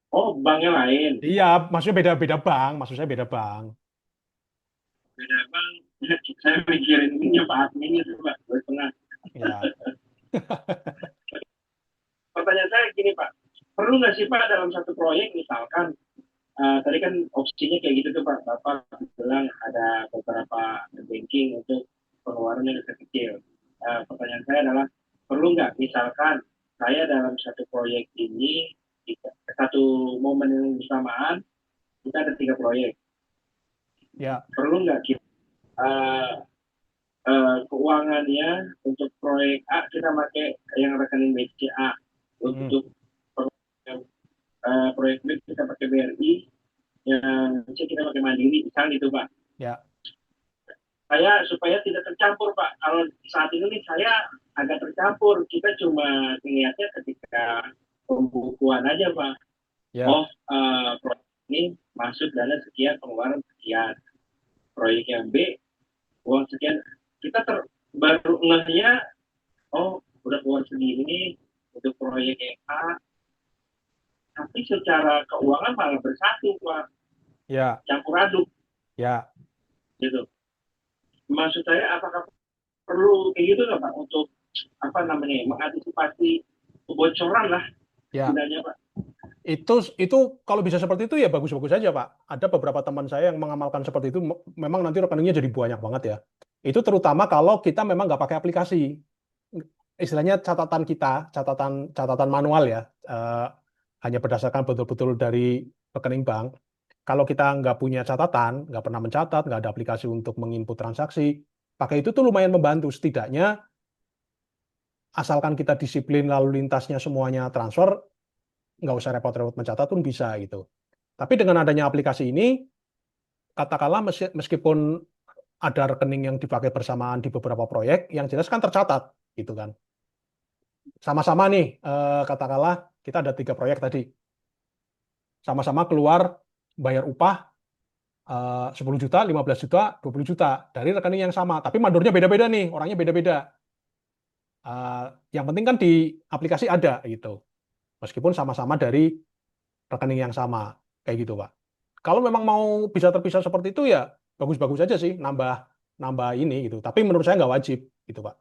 Oh, banknya lain. Iya, maksudnya beda-beda bank, maksud saya beda bank. Beda bang, saya mikirin ini Pak adminnya tuh Pak, tengah. Ya, Pertanyaan saya gini Pak, perlu nggak sih Pak dalam satu proyek misalkan, tadi kan opsinya kayak gitu tuh Pak, Bapak bilang ada beberapa banking untuk pengeluaran yang kecil. Pertanyaan saya adalah, perlu nggak misalkan saya dalam satu proyek ini, satu momen yang bersamaan, kita ada tiga proyek. ya, Perlu nggak kita keuangannya untuk proyek A kita pakai yang rekening BCA, hmm, untuk proyek B kita pakai BRI, yang C kita pakai Mandiri, misalnya gitu Pak. ya, Saya supaya tidak tercampur Pak. Kalau saat ini nih saya agak tercampur. Kita cuma melihatnya ketika pembukuan aja Pak. Oh, ya, proyek ini masuk dana sekian, pengeluaran sekian. proyek yang B, uang sekian, kita baru ngehnya, oh udah uang segini untuk proyek yang A, tapi secara keuangan malah bersatu Pak, Ya, campur aduk ya, gitu. Maksud saya apakah perlu kayak gitu nggak Pak untuk apa namanya mengantisipasi kebocoran lah ya. setidaknya Pak. Itu kalau bisa seperti itu ya bagus-bagus saja, Pak. Ada beberapa teman saya yang mengamalkan seperti itu, memang nanti rekeningnya jadi banyak banget ya. Itu terutama kalau kita memang nggak pakai aplikasi. Istilahnya catatan kita, catatan manual ya, hanya berdasarkan betul-betul dari rekening bank. Kalau kita nggak punya catatan, nggak pernah mencatat, nggak ada aplikasi untuk menginput transaksi, pakai itu tuh lumayan membantu. Setidaknya, asalkan kita disiplin lalu lintasnya semuanya transfer, nggak usah repot-repot mencatat pun bisa gitu. Tapi dengan adanya aplikasi ini, katakanlah meskipun ada rekening yang dipakai bersamaan di beberapa proyek, yang jelas kan tercatat gitu kan. Sama-sama nih, katakanlah kita ada 3 proyek tadi, sama-sama keluar bayar upah 10 juta, 15 juta, 20 juta dari rekening yang sama, tapi mandornya beda-beda nih, orangnya beda-beda. Yang penting kan di aplikasi ada gitu, meskipun sama-sama dari rekening yang sama, kayak gitu Pak. Kalau memang mau bisa terpisah seperti itu ya bagus-bagus aja sih, nambah nambah ini gitu. Tapi menurut saya nggak wajib gitu Pak.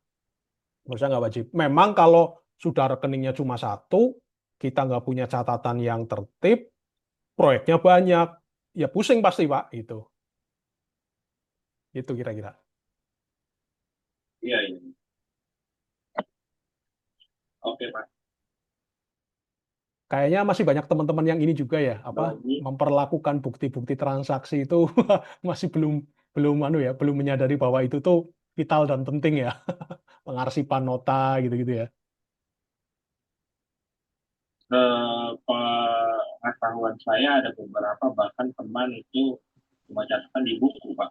Menurut saya nggak wajib. Memang kalau sudah rekeningnya cuma satu, kita nggak punya catatan yang tertib, proyeknya banyak, ya pusing pasti Pak itu. Itu kira-kira. Iya, iya. Oke Pak. Kayaknya masih banyak teman-teman yang ini juga ya, apa Bagus. memperlakukan bukti-bukti transaksi itu masih belum belum belum menyadari bahwa itu tuh vital dan penting ya, pengarsipan nota gitu-gitu ya. Pengetahuan saya ada beberapa bahkan teman itu cuma catatan di buku Pak.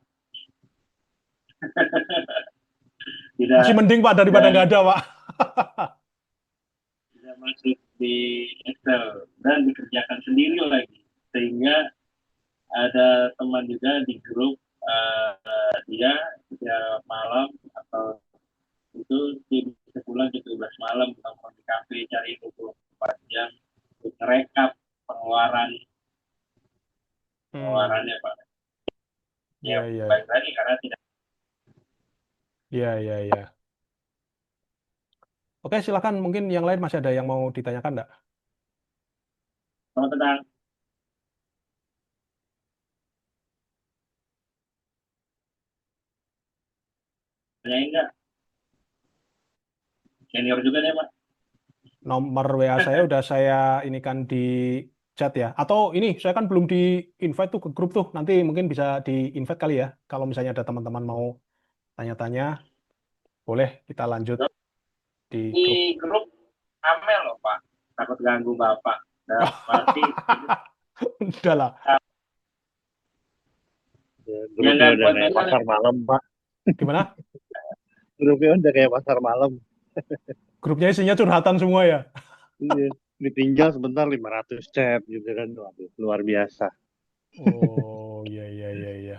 Masih Tidak mending Pak daripada tidak nggak ada Pak. tidak masuk di Excel dan dikerjakan sendiri lagi, sehingga ada teman juga di grup, dia setiap malam atau itu dia bisa pulang jam 12 malam nongkrong di kafe cari 24 jam untuk merekap Hmm, pengeluarannya Pak. Ya iya iya baik lagi karena tidak. iya iya iya. Oke, silakan mungkin yang lain masih ada yang mau ditanyakan nggak? Selamat petang. Tanyain nggak? Senior juga nih Pak. Nomor WA saya udah saya inikan di chat ya. Atau ini saya kan belum di invite tuh ke grup tuh. Nanti mungkin bisa di invite kali ya. Kalau misalnya ada teman-teman mau tanya-tanya, boleh kita lanjut di grup. Di grup Amel loh Pak, takut ganggu Bapak. Dan pasti Udah lah. Ya, yang grupnya nggak udah kuat kayak mental. pasar malam, Pak. Gimana? Grupnya udah kayak pasar malam. Grupnya isinya curhatan semua ya. Iya. Ditinggal sebentar 500 chat gitu kan. Waduh, luar biasa. Oh, iya iya iya iya.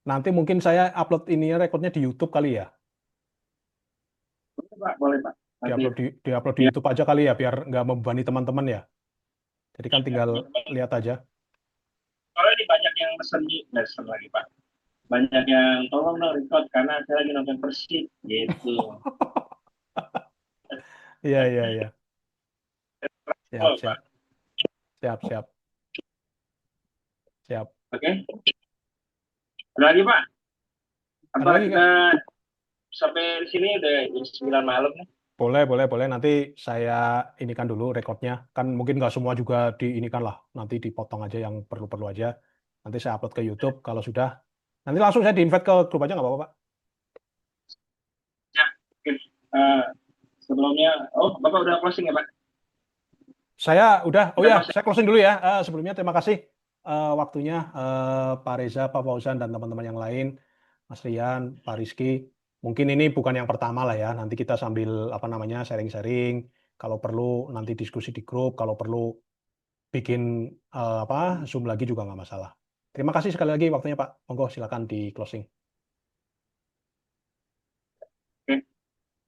Nanti mungkin saya upload ini rekodnya di YouTube kali ya. Boleh Pak, boleh Pak. Nanti Diupload di ya, YouTube aja kali ya biar nggak membebani teman-teman ya. Jadi kan tinggal lihat aja. soalnya ini banyak yang pesen lagi Pak. Banyak yang tolong dong record karena saya lagi nonton Persib gitu. Iya iya iya. Siap Oh, siap Pak. siap siap siap. Oke, ada lagi Pak? Ada Apa lagi kita Kak? sampai di sini udah jam 9 malam nih? Boleh, boleh, boleh. Nanti saya inikan dulu rekodnya. Kan mungkin nggak semua juga diinikan lah. Nanti dipotong aja yang perlu-perlu aja. Nanti saya upload ke YouTube. Kalau sudah, nanti langsung saya di-invite ke grup aja nggak apa-apa, Pak. Ya, oke. Eh, sebelumnya, oh Bapak udah closing ya Pak? Saya udah, oh Udah ya, closing. saya closing dulu ya. Sebelumnya terima kasih waktunya Pak Reza, Pak Fauzan, dan teman-teman yang lain. Mas Rian, Pak Rizky. Mungkin ini bukan yang pertama lah ya. Nanti kita sambil apa namanya sharing-sharing. Kalau perlu nanti diskusi di grup. Kalau perlu bikin apa Zoom lagi juga nggak masalah. Terima kasih sekali lagi waktunya Pak. Monggo silakan di closing. Oke,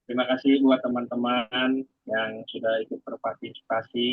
terima kasih buat teman-teman yang sudah ikut berpartisipasi.